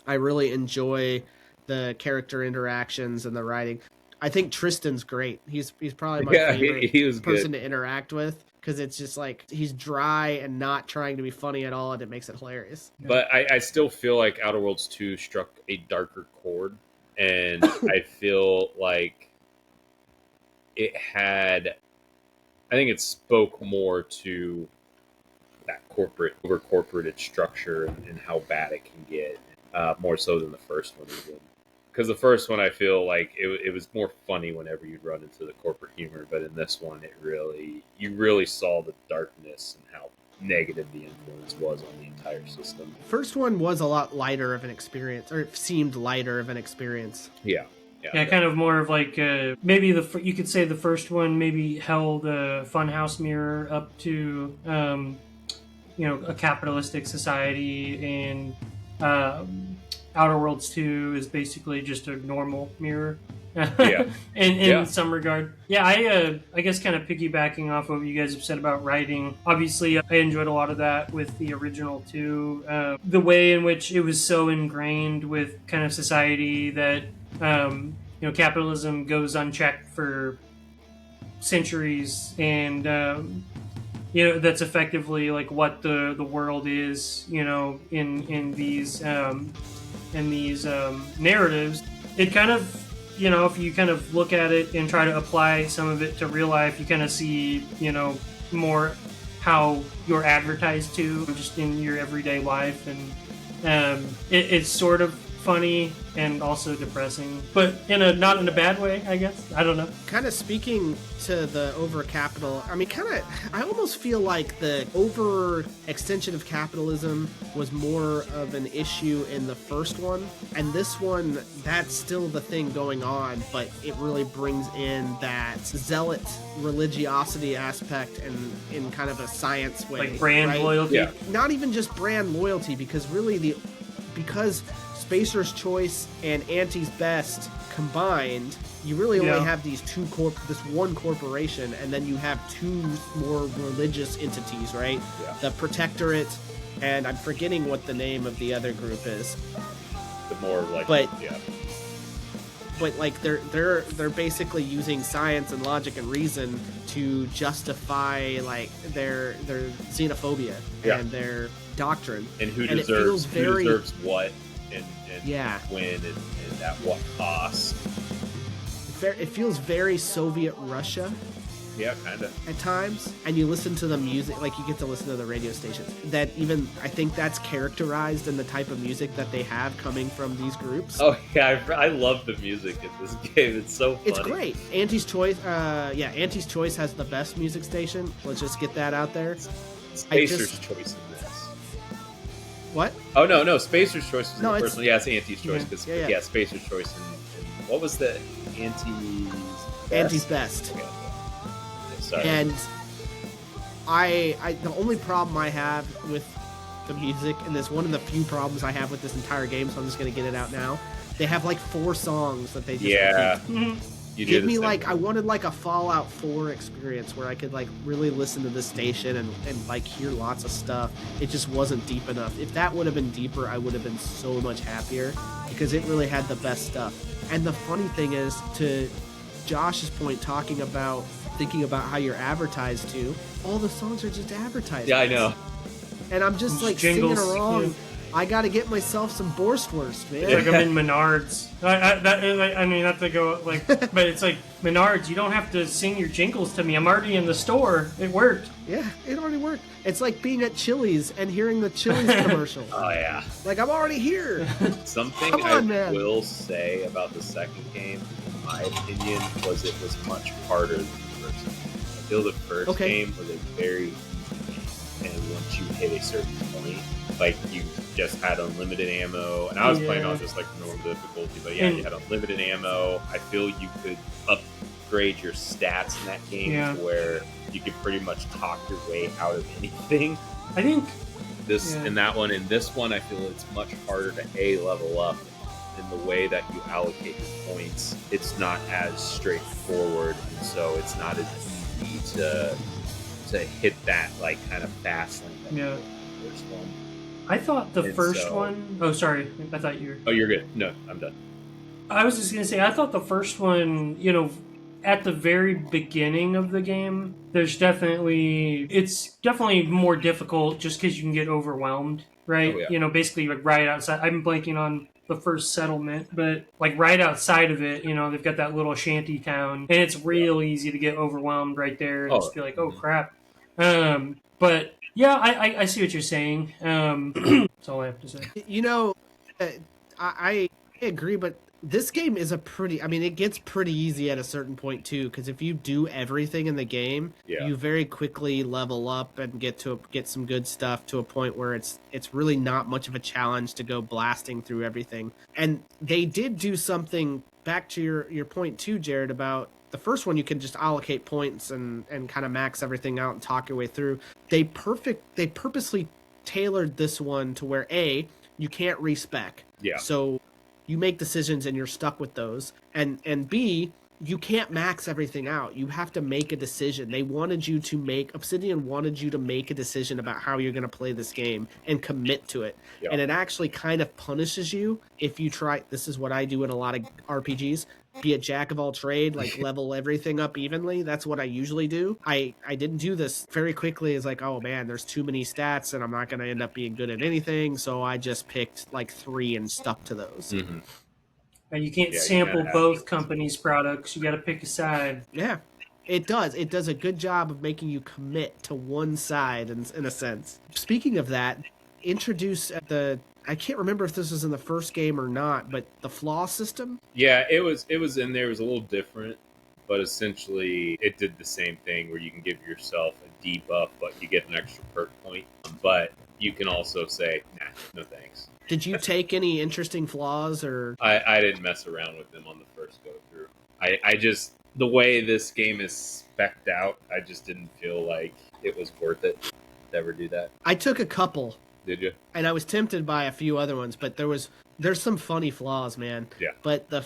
[SPEAKER 1] I really enjoy the character interactions and the writing. I think Tristan's great. He's probably my
[SPEAKER 3] Yeah,
[SPEAKER 1] favorite
[SPEAKER 3] he was
[SPEAKER 1] person
[SPEAKER 3] good.
[SPEAKER 1] to interact with because it's just like he's dry and not trying to be funny at all, and it makes it hilarious.
[SPEAKER 3] But I still feel like Outer Worlds 2 struck a darker chord, and I feel like it had. I think it spoke more to that over corporated structure and how bad it can get, more so than the first one even. Because the first one, I feel like it was more funny whenever you'd run into the corporate humor, but in this one, you really saw the darkness and how negative the influence was on the entire system.
[SPEAKER 1] First one was a lot lighter of an experience, or it seemed lighter of an experience.
[SPEAKER 3] Yeah.
[SPEAKER 2] Yeah, kind of more of like maybe you could say the first one maybe held a funhouse mirror up to a capitalistic society, and Outer Worlds 2 is basically just a normal mirror.
[SPEAKER 3] Yeah.
[SPEAKER 2] in some regard. Yeah, I guess kind of piggybacking off of what you guys have said about writing. Obviously, I enjoyed a lot of that with the original 2. The way in which it was so ingrained with kind of society that capitalism goes unchecked for centuries, and that's effectively like what the world is. In these narratives, it kind of. If you kind of look at it and try to apply some of it to real life, you kind of see, more how you're advertised to just in your everyday life. And it's sort of funny and also depressing, but not in a bad way, I guess. I don't know.
[SPEAKER 1] Kind of speaking to the over capital, I almost feel like the over extension of capitalism was more of an issue in the first one, and this one, that's still the thing going on, but it really brings in that zealot religiosity aspect and in kind of a science way,
[SPEAKER 2] like brand loyalty.
[SPEAKER 3] Yeah.
[SPEAKER 1] Not even just brand loyalty, because really because Spacer's Choice and Auntie's Best combined, you really only have these this one corporation, and then you have two more religious entities, right?
[SPEAKER 3] Yeah.
[SPEAKER 1] The Protectorate, and I'm forgetting what the name of the other group is.
[SPEAKER 3] The more like,
[SPEAKER 1] but like they're basically using science and logic and reason to justify like their xenophobia and their doctrine.
[SPEAKER 3] And who
[SPEAKER 1] and
[SPEAKER 3] deserves what. And when and at what cost.
[SPEAKER 1] It feels very Soviet Russia.
[SPEAKER 3] Yeah, kind of.
[SPEAKER 1] At times. And you listen to the music, like you get to listen to the radio stations. That even, I think that's characterized in the type of music that they have coming from these groups.
[SPEAKER 3] Oh, yeah, I love the music in this game. It's so funny.
[SPEAKER 1] It's great. Auntie's Choice, Auntie's Choice has the best music station. Let's just get that out there.
[SPEAKER 3] Spacer's Choice in this.
[SPEAKER 1] What?
[SPEAKER 3] Oh, no, Spacer's Choice is the first one. Yeah, it's Auntie's Choice.
[SPEAKER 1] Yeah.
[SPEAKER 3] Spacer's Choice. And what was the Auntie's Best?
[SPEAKER 1] Auntie's Best.
[SPEAKER 3] Okay. Sorry.
[SPEAKER 1] And the only problem I have with the music, and this one of the few problems I have with this entire game, so I'm just going to get it out now. They have like 4 songs that they just repeat. Give me like, I wanted like a Fallout 4 experience where I could like really listen to this station and like hear lots of stuff. It just wasn't deep enough. If that would have been deeper, I would have been so much happier because it really had the best stuff. And the funny thing is, to Josh's point, thinking about how you're advertised to, all the songs are just advertised.
[SPEAKER 3] Yeah, I know.
[SPEAKER 1] And I'm just like
[SPEAKER 2] jingles,
[SPEAKER 1] singing along. I got to get myself some Borstwurst, man.
[SPEAKER 2] It's like I'm in Menards. I mean, not to go like, but it's like Menards. You don't have to sing your jingles to me. I'm already in the store. It worked.
[SPEAKER 1] Yeah, it already worked. It's like being at Chili's and hearing the Chili's commercial.
[SPEAKER 3] Oh yeah.
[SPEAKER 1] Like I'm already here.
[SPEAKER 3] Something
[SPEAKER 1] man.
[SPEAKER 3] Will say about the second game, in my opinion, was it was much harder than the first game. I feel the first game was a very easy game, and once you hit a certain point, like you just had unlimited ammo, and I was playing on just like normal difficulty, but you had unlimited ammo. I feel you could upgrade your stats in that game to where you could pretty much talk your way out of anything.
[SPEAKER 2] I think
[SPEAKER 3] in this one, I feel it's much harder to level up in the way that you allocate your points. It's not as straightforward, and so it's not as easy to hit that like kind of fast lane.
[SPEAKER 2] Yeah.
[SPEAKER 3] The first one.
[SPEAKER 2] I thought the first one. Oh, sorry. I thought you were.
[SPEAKER 3] Oh, you're good. No, I'm done.
[SPEAKER 2] I was just gonna say, I thought the first one, at the very beginning of the game, it's definitely more difficult just because you can get overwhelmed, right?
[SPEAKER 3] Oh, yeah.
[SPEAKER 2] Basically like right outside. I'm blanking on the first settlement, but like right outside of it, they've got that little shanty town, and it's real easy to get overwhelmed right there and just be like, oh crap. But yeah, I see what you're saying. That's all I have to say.
[SPEAKER 1] You know, uh, I agree, but this game is I mean, it gets pretty easy at a certain point too, because if you do everything in the game,
[SPEAKER 3] Yeah.
[SPEAKER 1] you very quickly level up and get some good stuff to a point where it's really not much of a challenge to go blasting through everything. And they did do something back to your point too, Jared, about the first one. You can just allocate points and kind of max everything out and talk your way through. They purposely tailored this one to where you can't respec.
[SPEAKER 3] Yeah.
[SPEAKER 1] So you make decisions and you're stuck with those. And B, you can't max everything out. You have to make a decision. Obsidian wanted you to make a decision about how you're going to play this game and commit to it.
[SPEAKER 3] Yeah.
[SPEAKER 1] And it actually kind of punishes you if you try. This is what I do in a lot of RPGs. Be a jack of all trade, like level everything up evenly. That's what I usually do. I didn't do this very quickly. It's like, oh man, there's too many stats and I'm not going to end up being good at anything. So I just picked like 3 and stuck to those.
[SPEAKER 3] Mm-hmm.
[SPEAKER 2] And you can't sample both companies' products. You got to pick a side.
[SPEAKER 1] Yeah, it does. It does a good job of making you commit to one side in a sense. Speaking of that, introduce I can't remember if this was in the first game or not, but the flaw system.
[SPEAKER 3] Yeah, it was in there. It was a little different, but essentially it did the same thing where you can give yourself a debuff, but you get an extra perk point. But you can also say, nah, no thanks.
[SPEAKER 1] Did you take any interesting flaws or?
[SPEAKER 3] I didn't mess around with them on the first go through. I just, the way this game is spec'd out, I just didn't feel like it was worth it to ever do that.
[SPEAKER 1] I took a couple.
[SPEAKER 3] Did you?
[SPEAKER 1] And I was tempted by a few other ones, but there's some funny flaws, man.
[SPEAKER 3] Yeah.
[SPEAKER 1] But the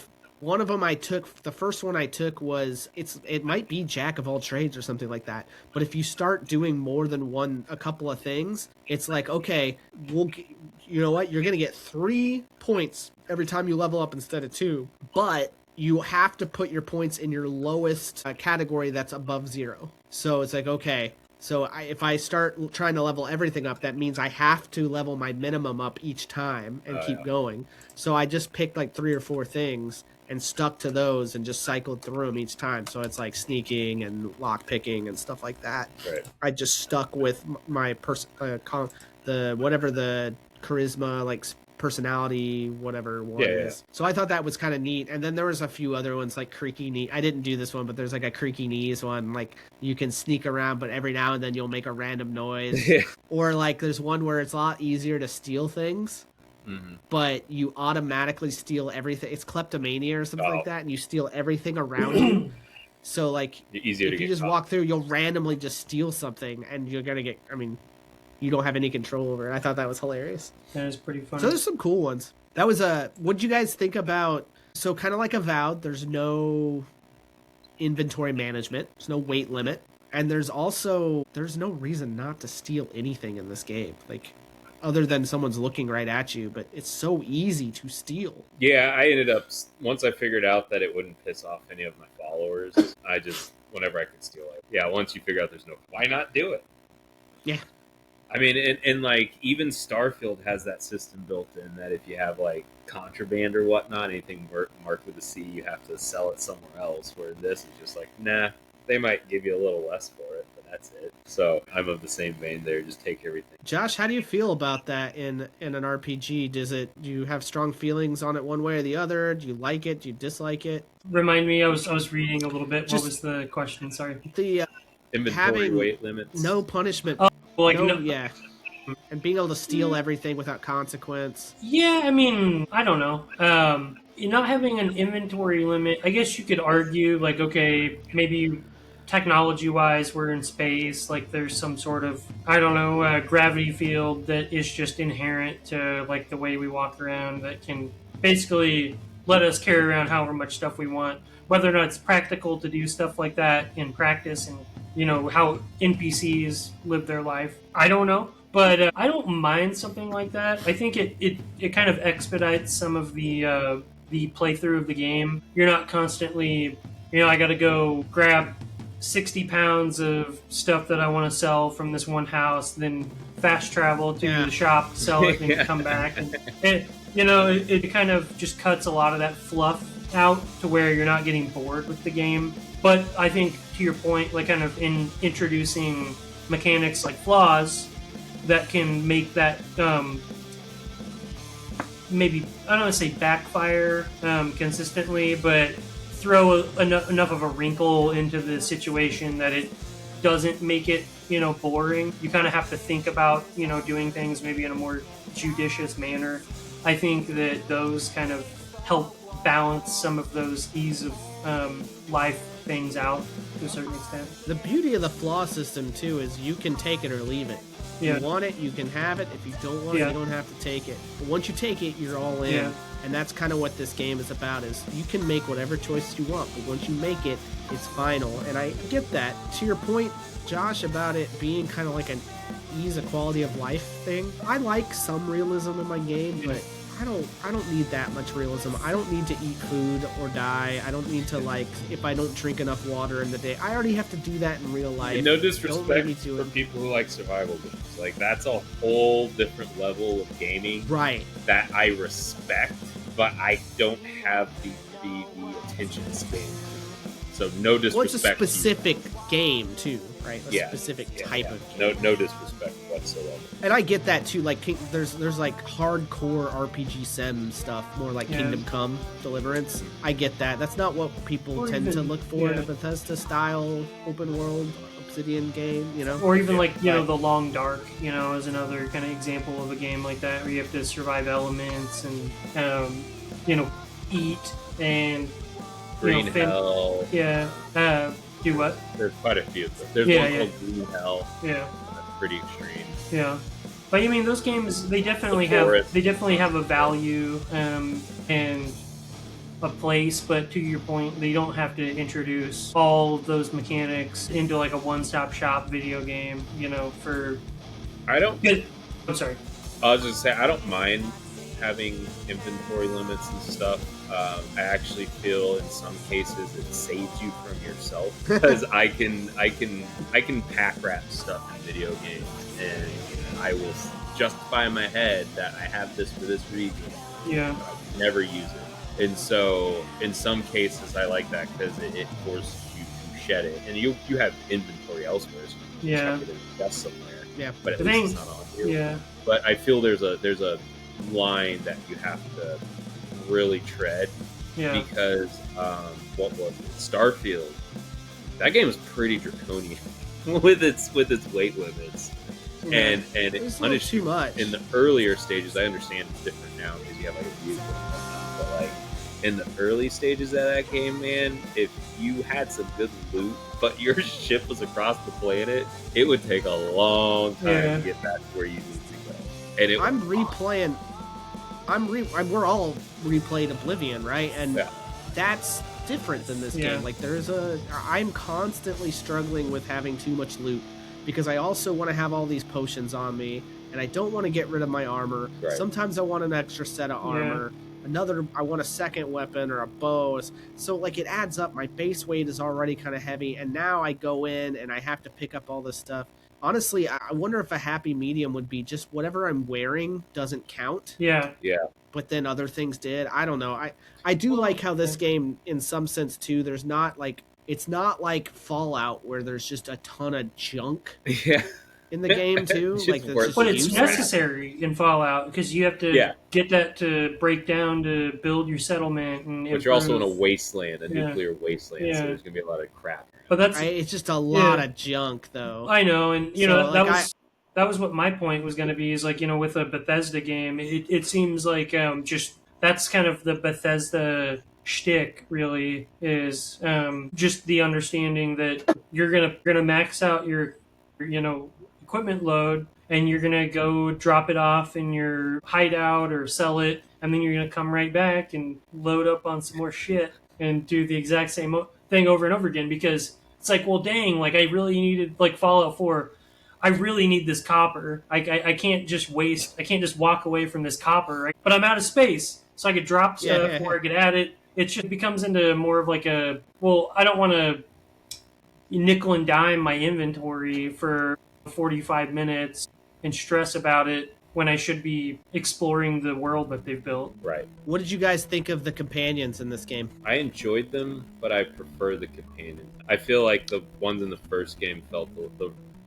[SPEAKER 1] first one I took was it might be jack of all trades or something like that. But if you start doing more than a couple of things, it's like, okay, you know what? You're going to get 3 points every time you level up instead of 2, but you have to put your points in your lowest category that's above 0. So it's like, okay, so if I start trying to level everything up, that means I have to level my minimum up each time and keep going. So I just picked like 3 or 4 things and stuck to those and just cycled through them each time. So it's like sneaking and lock picking and stuff like that.
[SPEAKER 3] Right.
[SPEAKER 1] I just stuck with my whatever the charisma, like personality, whatever one is. So I thought that was kind of neat. And then there was a few other ones like creaky knee. I didn't do this one, but there's like a creaky knees one. Like you can sneak around, but every now and then you'll make a random noise. Or like there's one where it's a lot easier to steal things. Mm-hmm. But you automatically steal everything. It's kleptomania or something like that, and you steal everything around you. So like if you just walk through, you'll randomly just steal something, and you're gonna get. I mean, you don't have any control over it. I thought that was hilarious.
[SPEAKER 2] That is pretty funny.
[SPEAKER 1] So there's some cool ones. That was what'd you guys think about? So kind of like Avowed, there's no inventory management. There's no weight limit, and there's no reason not to steal anything in this game. Like. Other than someone's looking right at you, but it's so easy to steal.
[SPEAKER 3] Yeah, I ended up, once I figured out that it wouldn't piss off any of my followers, I just, whenever I could steal it. Yeah, once you figure out why not do it?
[SPEAKER 1] Yeah.
[SPEAKER 3] I mean, and like, even Starfield has that system built in that if you have like contraband or whatnot, anything marked with a C, you have to sell it somewhere else, where this is just like, nah, they might give you a little less for it. That's it. So I'm of the same vein there. Just take everything.
[SPEAKER 1] Josh, how do you feel about that in an RPG? Do you have strong feelings on it one way or the other? Do you like it? Do you dislike it?
[SPEAKER 2] Remind me, I was reading a little bit. What was the question? Sorry.
[SPEAKER 1] The
[SPEAKER 3] inventory weight limits.
[SPEAKER 1] No punishment. Yeah. And being able to steal everything without consequence.
[SPEAKER 2] Yeah, I mean, I don't know. Not having an inventory limit, I guess you could argue, like, okay, maybe technology-wise, we're in space, like there's some sort of, I don't know, gravity field that is just inherent to like the way we walk around that can basically let us carry around however much stuff we want. Whether or not it's practical to do stuff like that in practice and, how NPCs live their life, I don't know. But I don't mind something like that. I think it kind of expedites some of the the playthrough of the game. You're not constantly, I got to go grab 60 pounds of stuff that I want to sell from this one house, then fast travel to the shop, sell it, and come back. And it kind of just cuts a lot of that fluff out to where you're not getting bored with the game. But I think, to your point, like kind of in introducing mechanics like flaws that can make that maybe, I don't want to say backfire consistently, but throw enough of a wrinkle into the situation that it doesn't make it, boring. You kind of have to think about, doing things maybe in a more judicious manner. I think that those kind of help balance some of those ease of life things out to a certain extent.
[SPEAKER 1] The beauty of the flaw system, too, is you can take it or leave it. If you want it, you can have it. If you don't want it, you don't have to take it. But once you take it, you're all in. Yeah. And that's kind of what this game is about, is you can make whatever choices you want, but once you make it, it's final. And I get that. To your point, Josh, about it being kind of like an ease of quality of life thing, I like some realism in my game, but I don't need that much realism. I don't need to eat food or die. I don't need to, like, if I don't drink enough water in the day. I already have to do that in real life.
[SPEAKER 3] And no disrespect for people who like survival games. Like, that's a whole different level of gaming.
[SPEAKER 1] Right.
[SPEAKER 3] That I respect, but I don't have the attention span. So no disrespect.
[SPEAKER 1] Well, it's a specific game, too, right? A specific type of game.
[SPEAKER 3] No disrespect whatsoever.
[SPEAKER 1] And I get that, too. Like, there's like hardcore RPG sim stuff, more like Kingdom Come, Deliverance. I get that. That's not what people tend to look for in a Bethesda-style open-world Obsidian game,
[SPEAKER 2] Or even The Long Dark, is another kind of example of a game like that, where you have to survive elements and, eat and...
[SPEAKER 3] Green Hell.
[SPEAKER 2] Yeah. Do what?
[SPEAKER 3] There's quite a few of them. There's one called Green Hell.
[SPEAKER 2] Yeah.
[SPEAKER 3] That's pretty extreme.
[SPEAKER 2] Yeah. But I mean, those games, they definitely have a value and a place, but to your point, they don't have to introduce all of those mechanics into like a one-stop shop video game, for... I'm sorry.
[SPEAKER 3] I was just saying, I don't mind having inventory limits and stuff. I actually feel in some cases it saves you from yourself, because I can pack rat stuff in video games, and I will justify in my head that I have this for this reason.
[SPEAKER 2] Yeah.
[SPEAKER 3] But I would never use it. And so in some cases I like that, because it forces you to shed it, and you have inventory elsewhere, so you can chuck it in the dust somewhere.
[SPEAKER 1] Yeah.
[SPEAKER 3] But at least it's not on you.
[SPEAKER 2] Yeah.
[SPEAKER 3] But I feel there's a line that you have to really tread, because what was it? Starfield. That game is pretty draconian with its weight limits, and it punished
[SPEAKER 1] too much
[SPEAKER 3] in the earlier stages. I understand it's different now because you have like a vehicle and whatnot, but like in the early stages of that game, man, if you had some good loot, but your ship was across the planet, it would take a long time to get back to where you need to go. And
[SPEAKER 1] I'm replaying. We're all replayed Oblivion, right? And that's different than this game. Like, I'm constantly struggling with having too much loot, because I also want to have all these potions on me, and I don't want to get rid of my armor. Right. Sometimes I want an extra set of armor. I want a second weapon or a bow. So, like, it adds up. My base weight is already kind of heavy, and now I go in and I have to pick up all this stuff. Honestly, I wonder if a happy medium would be just whatever I'm wearing doesn't count.
[SPEAKER 2] Yeah.
[SPEAKER 1] But then other things did. I don't know. I do like how this game, in some sense, too, it's not like Fallout where there's just a ton of junk in the game, too.
[SPEAKER 2] But it's necessary in Fallout, because you have to get that to break down to build your settlement.
[SPEAKER 3] But you're also in a wasteland, a nuclear wasteland, so there's going to be a lot of crap.
[SPEAKER 1] But it's just a lot of junk, though.
[SPEAKER 2] I know, and that was what my point was going to be. Is like, with a Bethesda game, it seems like just that's kind of the Bethesda shtick. Really, is just the understanding that you're gonna max out your equipment load, and you're gonna go drop it off in your hideout or sell it, and then you're gonna come right back and load up on some more shit and do the exact same thing over and over again, because it's like, well, dang, like I really needed, like Fallout 4, I really need this copper. I can't just waste. I can't just walk away from this copper. Right? But I'm out of space, so I could drop stuff
[SPEAKER 1] Yeah.
[SPEAKER 2] or I could add it. It just becomes into more of like a, well, I don't want to nickel and dime my inventory for 45 minutes and stress about it when I should be exploring the world that they've built.
[SPEAKER 3] Right.
[SPEAKER 1] What did you guys think of the companions in this game?
[SPEAKER 3] I enjoyed them, but I prefer the companions. I feel like the ones in the first game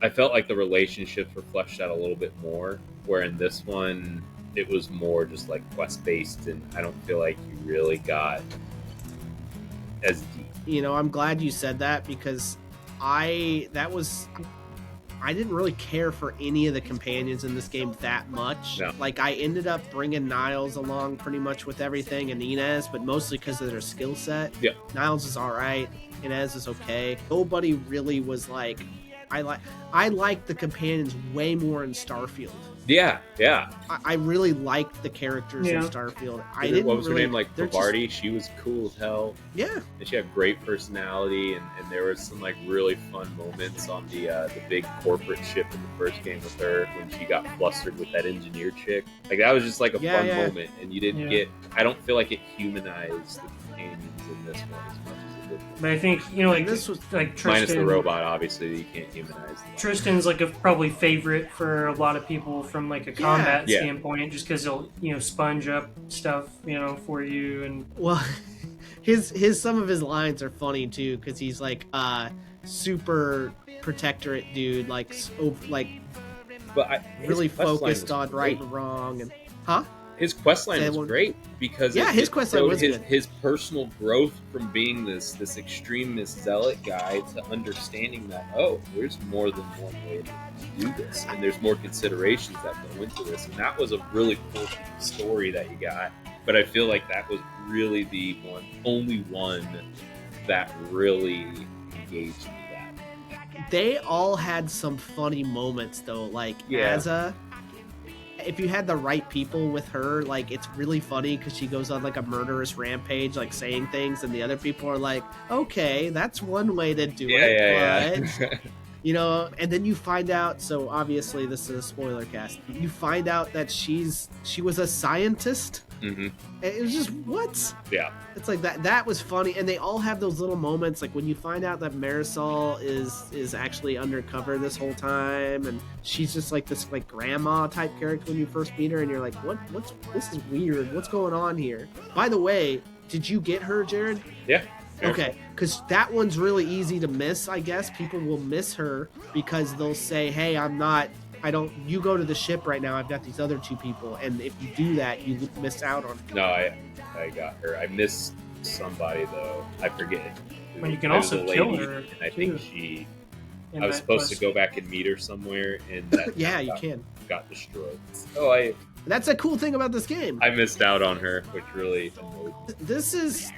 [SPEAKER 3] I felt like the relationships were fleshed out a little bit more, where in this one it was more just like quest based, and I don't feel like you really got as deep.
[SPEAKER 1] You know, I'm glad you said that because I didn't really care for any of the companions in this game that much.
[SPEAKER 3] No.
[SPEAKER 1] Like, I ended up bringing Niles along pretty much with everything and Inez, but mostly because of their skill set.
[SPEAKER 3] Yeah.
[SPEAKER 1] Niles is all right. Inez is okay. Nobody really was like... I like the companions way more in Starfield.
[SPEAKER 3] Yeah.
[SPEAKER 1] I really liked the characters in Starfield. I didn't
[SPEAKER 3] What was
[SPEAKER 1] really,
[SPEAKER 3] her name? Like Bavardi? She was cool as hell.
[SPEAKER 1] Yeah.
[SPEAKER 3] And she had great personality, and there was some like really fun moments on the big corporate ship in the first game with her when she got flustered with that engineer chick. Like that was just like a fun moment, and you didn't get. I don't feel like it humanized the companions in this one as much as it did.
[SPEAKER 2] But I think, you know, like
[SPEAKER 1] this was
[SPEAKER 2] like Tristan,
[SPEAKER 3] minus the robot, obviously you can't humanize them.
[SPEAKER 2] Tristan's like a probably favorite for a lot of people from like a combat standpoint, just because he'll, you know, sponge up stuff, you know, for you. And
[SPEAKER 1] well, his some of his lines are funny too because he's like super protectorate dude, like really focused on right and wrong, and
[SPEAKER 3] his questline was great because
[SPEAKER 1] his questline was good.
[SPEAKER 3] His personal growth from being this extremist zealot guy to understanding that there's more than one way to do this, and there's more considerations that go into this, and that was a really cool story that you got. But I feel like that was really the only one that really engaged me. That
[SPEAKER 1] they all had some funny moments though, like if you had the right people with her, like it's really funny because she goes on like a murderous rampage, like saying things, and the other people are like, "Okay, that's one way to do it." But you know, and then you find out. So obviously, this is a spoiler cast. You find out that she was a scientist.
[SPEAKER 3] Mm-hmm.
[SPEAKER 1] It was just what?
[SPEAKER 3] Yeah.
[SPEAKER 1] It's like that. That was funny, and they all have those little moments, like when you find out that Marisol is actually undercover this whole time, and she's just like this like grandma type character when you first meet her, and you're like, what's this is weird. What's going on here? By the way, did you get her, Jared?
[SPEAKER 3] Yeah.
[SPEAKER 1] Okay, because that one's really easy to miss. I guess people will miss her because they'll say, "Hey, you go to the ship right now. I've got these other two people," and if you do that, you miss out on.
[SPEAKER 3] No, I got her. I missed somebody though. I forget.
[SPEAKER 2] When you can also kill her,
[SPEAKER 3] and I think I was supposed to go back and meet her somewhere, and that
[SPEAKER 1] you can.
[SPEAKER 3] Got destroyed. So
[SPEAKER 1] that's a cool thing about this game.
[SPEAKER 3] I missed out on her, which really annoyed me.
[SPEAKER 1] This is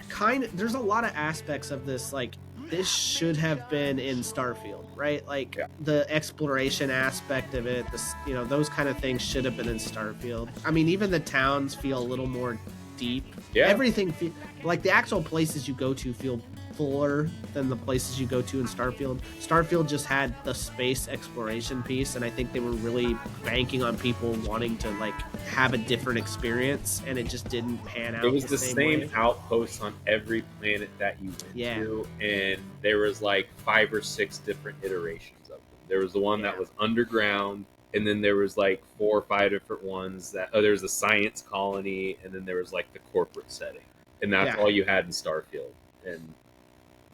[SPEAKER 1] there's a lot of aspects of this, like, this should have been in Starfield, right? Like the exploration aspect of it, those kind of things should have been in Starfield. I mean, even the towns feel a little more deep. Yeah. Everything like the actual places you go to feel fuller than the places you go to in Starfield. Starfield just had the space exploration piece, and I think they were really banking on people wanting to like have a different experience, and it just didn't pan out.
[SPEAKER 3] It was the same
[SPEAKER 1] way.
[SPEAKER 3] outposts on every planet that you went to, and there was like 5 or 6 different iterations of them. There was the one that was underground, and then there was like 4 or 5 different ones that there was a science colony, and then there was like the corporate setting, and that's all you had in Starfield. And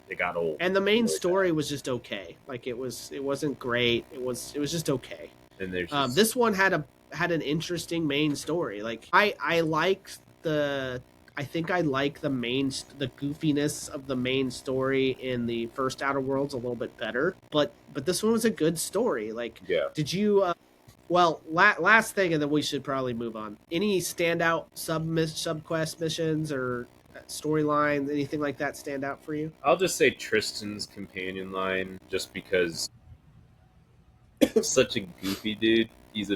[SPEAKER 3] it got old.
[SPEAKER 1] And the main story was just okay. Like it wasn't great. It was just okay.
[SPEAKER 3] And there's
[SPEAKER 1] this one had an interesting main story. Like I like the goofiness of the main story in the first Outer Worlds a little bit better. But this one was a good story. Like did you last thing, and then we should probably move on. Any standout sub-quest missions or storylines, anything like that stand out for you?
[SPEAKER 3] I'll just say Tristan's companion line, just because such a goofy dude. He's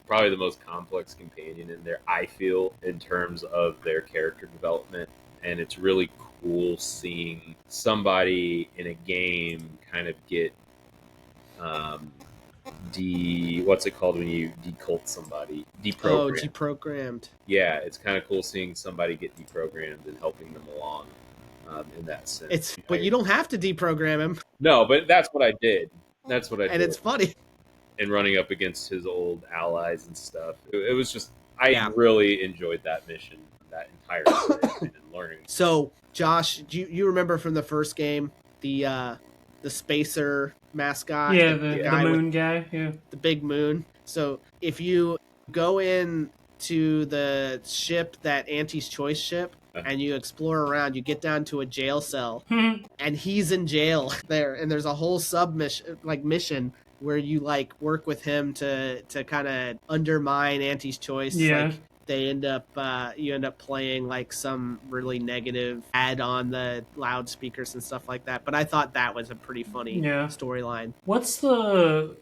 [SPEAKER 3] probably the most complex companion in there, I feel, in terms of their character development. And it's really cool seeing somebody in a game kind of get what's it called when you decult somebody?
[SPEAKER 1] Oh,
[SPEAKER 3] Deprogram.
[SPEAKER 1] deprogrammed.
[SPEAKER 3] Yeah, it's kind of cool seeing somebody get deprogrammed and helping them along in that sense.
[SPEAKER 1] But you don't have to deprogram him,
[SPEAKER 3] No, but that's what I did. That's what I
[SPEAKER 1] and
[SPEAKER 3] did.
[SPEAKER 1] it's funny.
[SPEAKER 3] And running up against his old allies and stuff. It was just, I
[SPEAKER 1] Yeah.
[SPEAKER 3] really enjoyed that mission, that entire storyline and learning.
[SPEAKER 1] So, Josh, do you remember from the first game the spacer mascot?
[SPEAKER 2] Yeah, the
[SPEAKER 1] guy
[SPEAKER 2] moon
[SPEAKER 1] with
[SPEAKER 2] guy. Yeah.
[SPEAKER 1] the big moon. So if you go in to the ship, that Auntie's Choice ship, and you explore around, you get down to a jail cell, and he's in jail there, and there's a whole mission where you like work with him to kind of undermine Auntie's Choice.
[SPEAKER 2] Yeah.
[SPEAKER 1] Like they end up you end up playing like some really negative ad on the loudspeakers and stuff like that. But I thought that was a pretty funny storyline.
[SPEAKER 2] What's the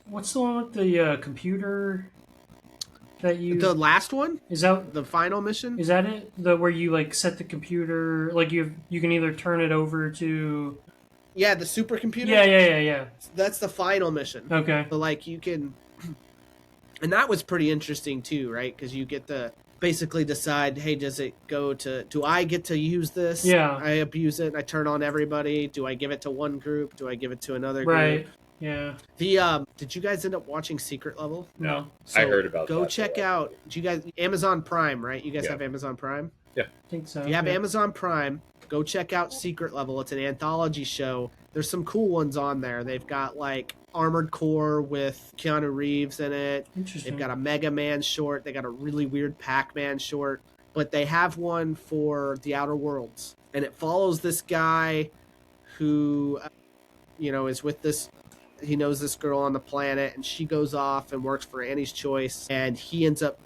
[SPEAKER 2] one with the computer that you?
[SPEAKER 1] The last one?
[SPEAKER 2] Is that
[SPEAKER 1] the final mission?
[SPEAKER 2] Is that it? Where you like set the computer, like you can either turn it over to.
[SPEAKER 1] Yeah, the supercomputer.
[SPEAKER 2] Yeah.
[SPEAKER 1] That's the final mission.
[SPEAKER 2] Okay.
[SPEAKER 1] So like you can, and that was pretty interesting too, right? Because you get to basically decide, hey, does it go to? Do I get to use this?
[SPEAKER 2] Yeah.
[SPEAKER 1] I abuse it. I turn on everybody. Do I give it to one group? Do I give it to another
[SPEAKER 2] right.
[SPEAKER 1] group?
[SPEAKER 2] Yeah.
[SPEAKER 1] Did you guys end up watching Secret Level?
[SPEAKER 2] No.
[SPEAKER 1] So
[SPEAKER 3] I heard about
[SPEAKER 1] go
[SPEAKER 3] that.
[SPEAKER 1] check out. Do you guys Amazon Prime, right? You guys
[SPEAKER 3] Yeah.
[SPEAKER 1] have Amazon Prime?
[SPEAKER 2] I think so.
[SPEAKER 1] If you have Amazon Prime, go check out Secret Level. It's an anthology show. There's some cool ones on there. They've got like Armored Core with Keanu Reeves in it.
[SPEAKER 2] Interesting.
[SPEAKER 1] They've got a Mega Man short. They got a really weird Pac-Man short. But they have one for The Outer Worlds. And it follows this guy who, is with this. He knows this girl on the planet, and she goes off and works for Annie's Choice. And he ends up,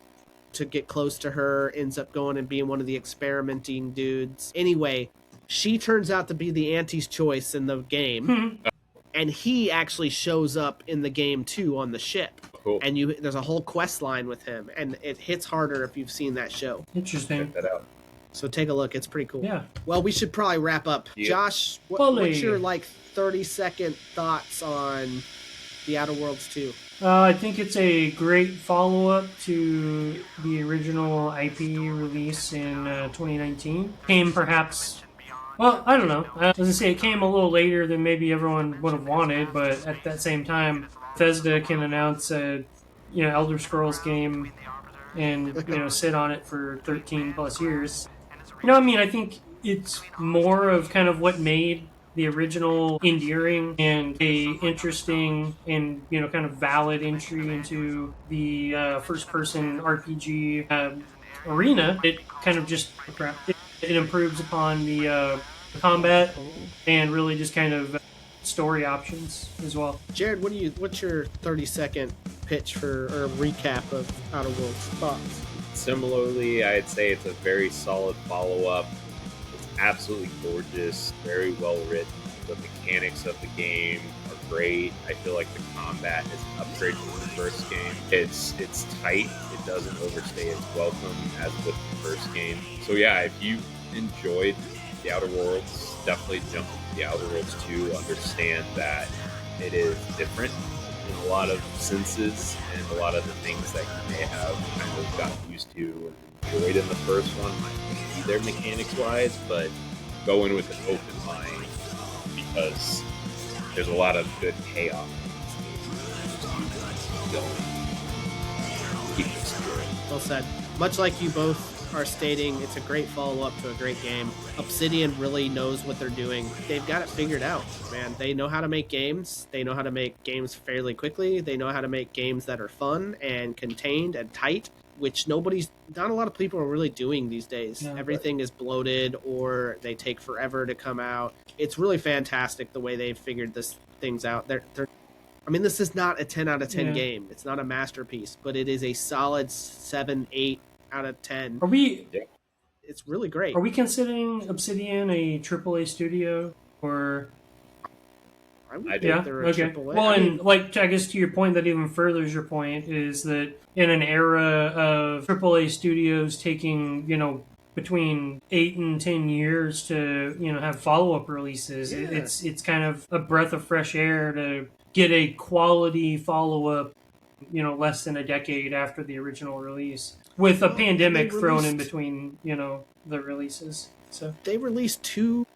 [SPEAKER 1] to get close to her, ends up going and being one of the experimenting dudes. Anyway, she turns out to be the Auntie's Choice in the game. And he actually shows up in the game too on the ship.
[SPEAKER 3] Cool.
[SPEAKER 1] And there's a whole quest line with him, and it hits harder if you've seen that show.
[SPEAKER 2] Interesting.
[SPEAKER 3] Check that out.
[SPEAKER 1] So take a look. It's pretty cool.
[SPEAKER 2] Yeah.
[SPEAKER 1] Well, we should probably wrap up.
[SPEAKER 3] Yeah.
[SPEAKER 1] Josh, what's your 30-second thoughts on The Outer Worlds 2?
[SPEAKER 2] I think it's a great follow-up to the original IP release in 2019. Came perhaps... Well, I don't know. I was going to say it came a little later than maybe everyone would have wanted, but at that same time, Bethesda can announce a Elder Scrolls game and sit on it for 13 plus years. I think it's more of kind of what made the original endearing and a interesting and kind of valid entry into the first-person RPG arena. It kind of just it improves upon the combat and really just kind of story options as well.
[SPEAKER 1] Jared, what's your 30-second pitch or recap of Outer Worlds thoughts?
[SPEAKER 3] Similarly, I'd say it's a very solid follow-up. It's absolutely gorgeous, very well written. The mechanics of the game are great. I feel like the combat is an upgrade from the first game. It's tight. It doesn't overstay its welcome as with the first game. So yeah, if you enjoyed The Outer Worlds, definitely jump into The Outer Worlds 2. Understand that it is different in a lot of senses, and a lot of the things that you may have kind of gotten used to and enjoyed in the first one might be there mechanics-wise, but go in with an open mind because there's a lot of good payoff in this game. Keep exploring.
[SPEAKER 1] Well said. Much like you both are stating, it's a great follow-up to a great game. Obsidian really knows what they're doing. They've got it figured out, man. They know how to make games. They know how to make games fairly quickly. They know how to make games that are fun and contained and tight, which not a lot of people are really doing these days.
[SPEAKER 2] No,
[SPEAKER 1] Everything is bloated or they take forever to come out. It's really fantastic the way they've figured things out. This is not a 10 out of 10 game. It's not a masterpiece, but it is a solid 7, 8 out of 10. It's really great.
[SPEAKER 2] Are we considering Obsidian a AAA studio, or?
[SPEAKER 1] I would think they're a AAA.
[SPEAKER 2] Well, and I guess to your point, that even furthers your point is that in an era of AAA studios taking between 8 and 10 years to have follow-up releases.
[SPEAKER 1] Yeah.
[SPEAKER 2] It's kind of a breath of fresh air to get a quality follow-up less than a decade after the original release, with a pandemic thrown in between the releases. So
[SPEAKER 1] they released two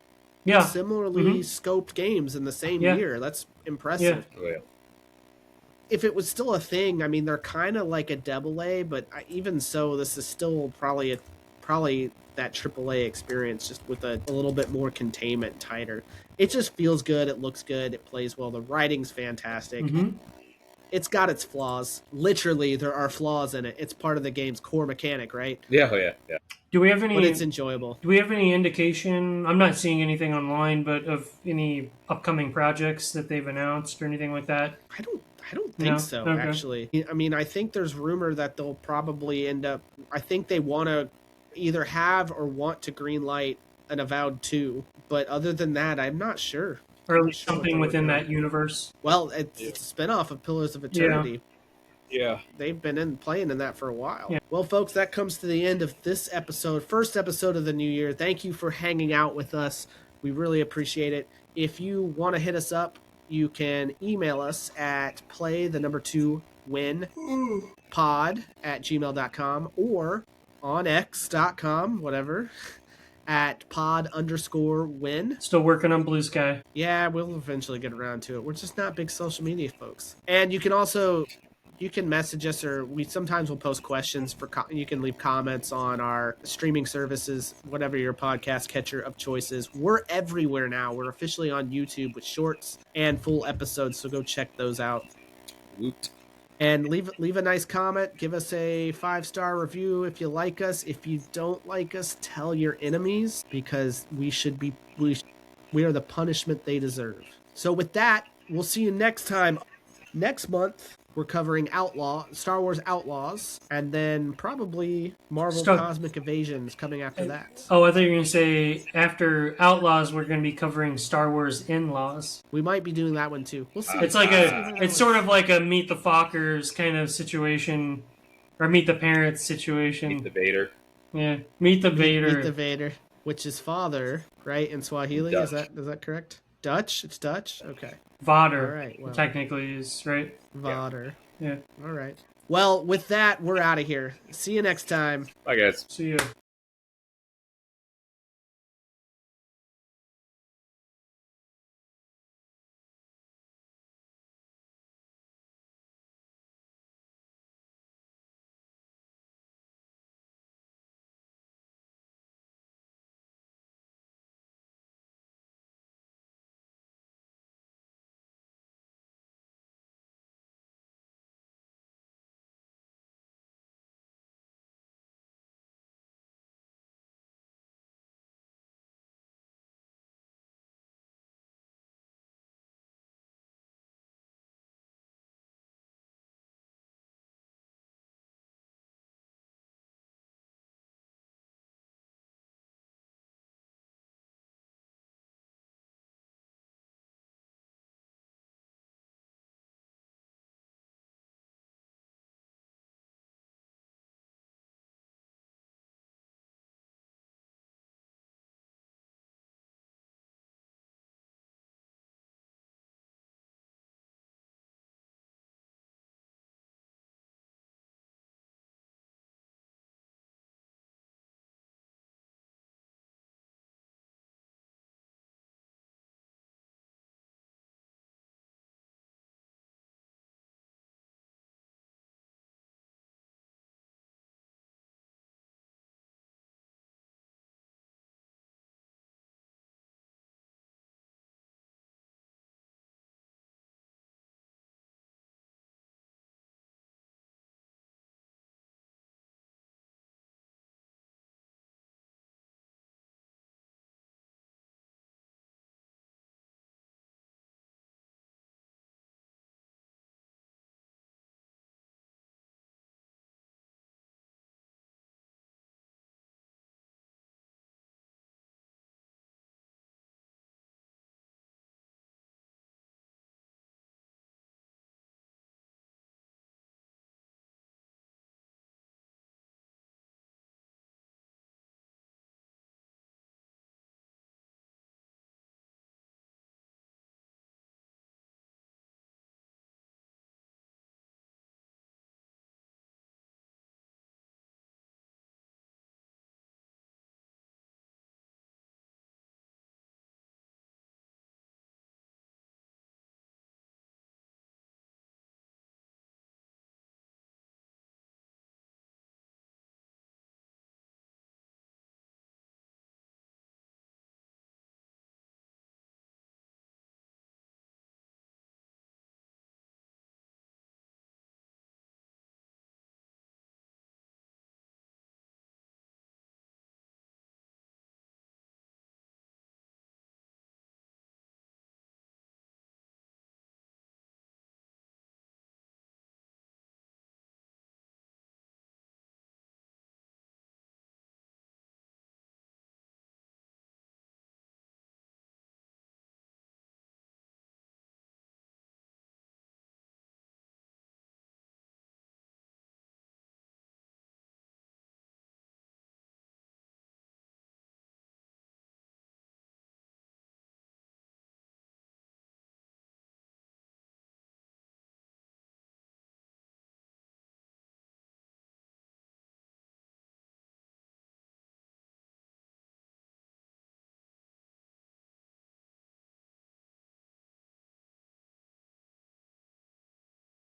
[SPEAKER 1] similarly scoped games in the same year. That's impressive.
[SPEAKER 3] Oh, yeah.
[SPEAKER 1] If it was still a thing, I mean, they're kind of like a double A, but even so, this is still probably that AAA experience, just with a little bit more containment, tighter. It just feels good. It looks good. It plays well. The writing's fantastic. It's got its flaws. Literally, there are flaws in it. It's part of the game's core mechanic, right?
[SPEAKER 3] Yeah, yeah, yeah.
[SPEAKER 2] Do we have any?
[SPEAKER 1] But it's enjoyable.
[SPEAKER 2] Do we have any indication? I'm not seeing anything online, but of any upcoming projects that they've announced or anything like that.
[SPEAKER 1] I don't think so. Okay. Actually, I mean, I think there's rumor that they'll probably end up. I think they want to either have or want to greenlight an Avowed 2, but other than that, I'm not sure.
[SPEAKER 2] Or at least something within that universe.
[SPEAKER 1] Well, it's a spinoff of Pillars of Eternity.
[SPEAKER 3] Yeah.
[SPEAKER 1] They've been playing in that for a while.
[SPEAKER 2] Yeah.
[SPEAKER 1] Well, folks, that comes to the end of this episode, first episode of the new year. Thank you for hanging out with us. We really appreciate it. If you want to hit us up, you can email us at play2winpod@gmail.com or on x.com, whatever, at pod_win.
[SPEAKER 2] Still working on Blue Sky.
[SPEAKER 1] Yeah, we'll eventually get around to it. We're just not big social media folks. And you can message us, or we sometimes will post questions you can leave comments on our streaming services, whatever your podcast catcher of choice is. We're everywhere now. We're officially on YouTube with shorts and full episodes, so go check those out.
[SPEAKER 3] Woot.
[SPEAKER 1] And leave a nice comment. Give us a 5-star review if you like us. If you don't like us, tell your enemies, because we are the punishment they deserve. So with that, we'll see you next time. Next month, we're covering Star Wars Outlaws, and then probably Marvel Cosmic Invasion is coming after that.
[SPEAKER 2] Oh, I thought you were going to say after Outlaws, we're going to be covering Star Wars In-Laws.
[SPEAKER 1] We might be doing that one too. We'll see.
[SPEAKER 2] It's sort of like a Meet the Fockers kind of situation, or Meet the Parents situation.
[SPEAKER 3] Meet the Vader.
[SPEAKER 2] Yeah, Meet the Vader.
[SPEAKER 1] Meet the Vader, which is father, right, in Swahili?
[SPEAKER 3] Dutch.
[SPEAKER 1] Is that correct? Dutch? It's Dutch? Okay.
[SPEAKER 2] Vader,
[SPEAKER 1] all right, well,
[SPEAKER 2] technically is, right?
[SPEAKER 1] Vader.
[SPEAKER 2] Yeah.
[SPEAKER 1] All right. Well, with that, we're out of here. See you next time.
[SPEAKER 3] Bye, guys.
[SPEAKER 2] See you.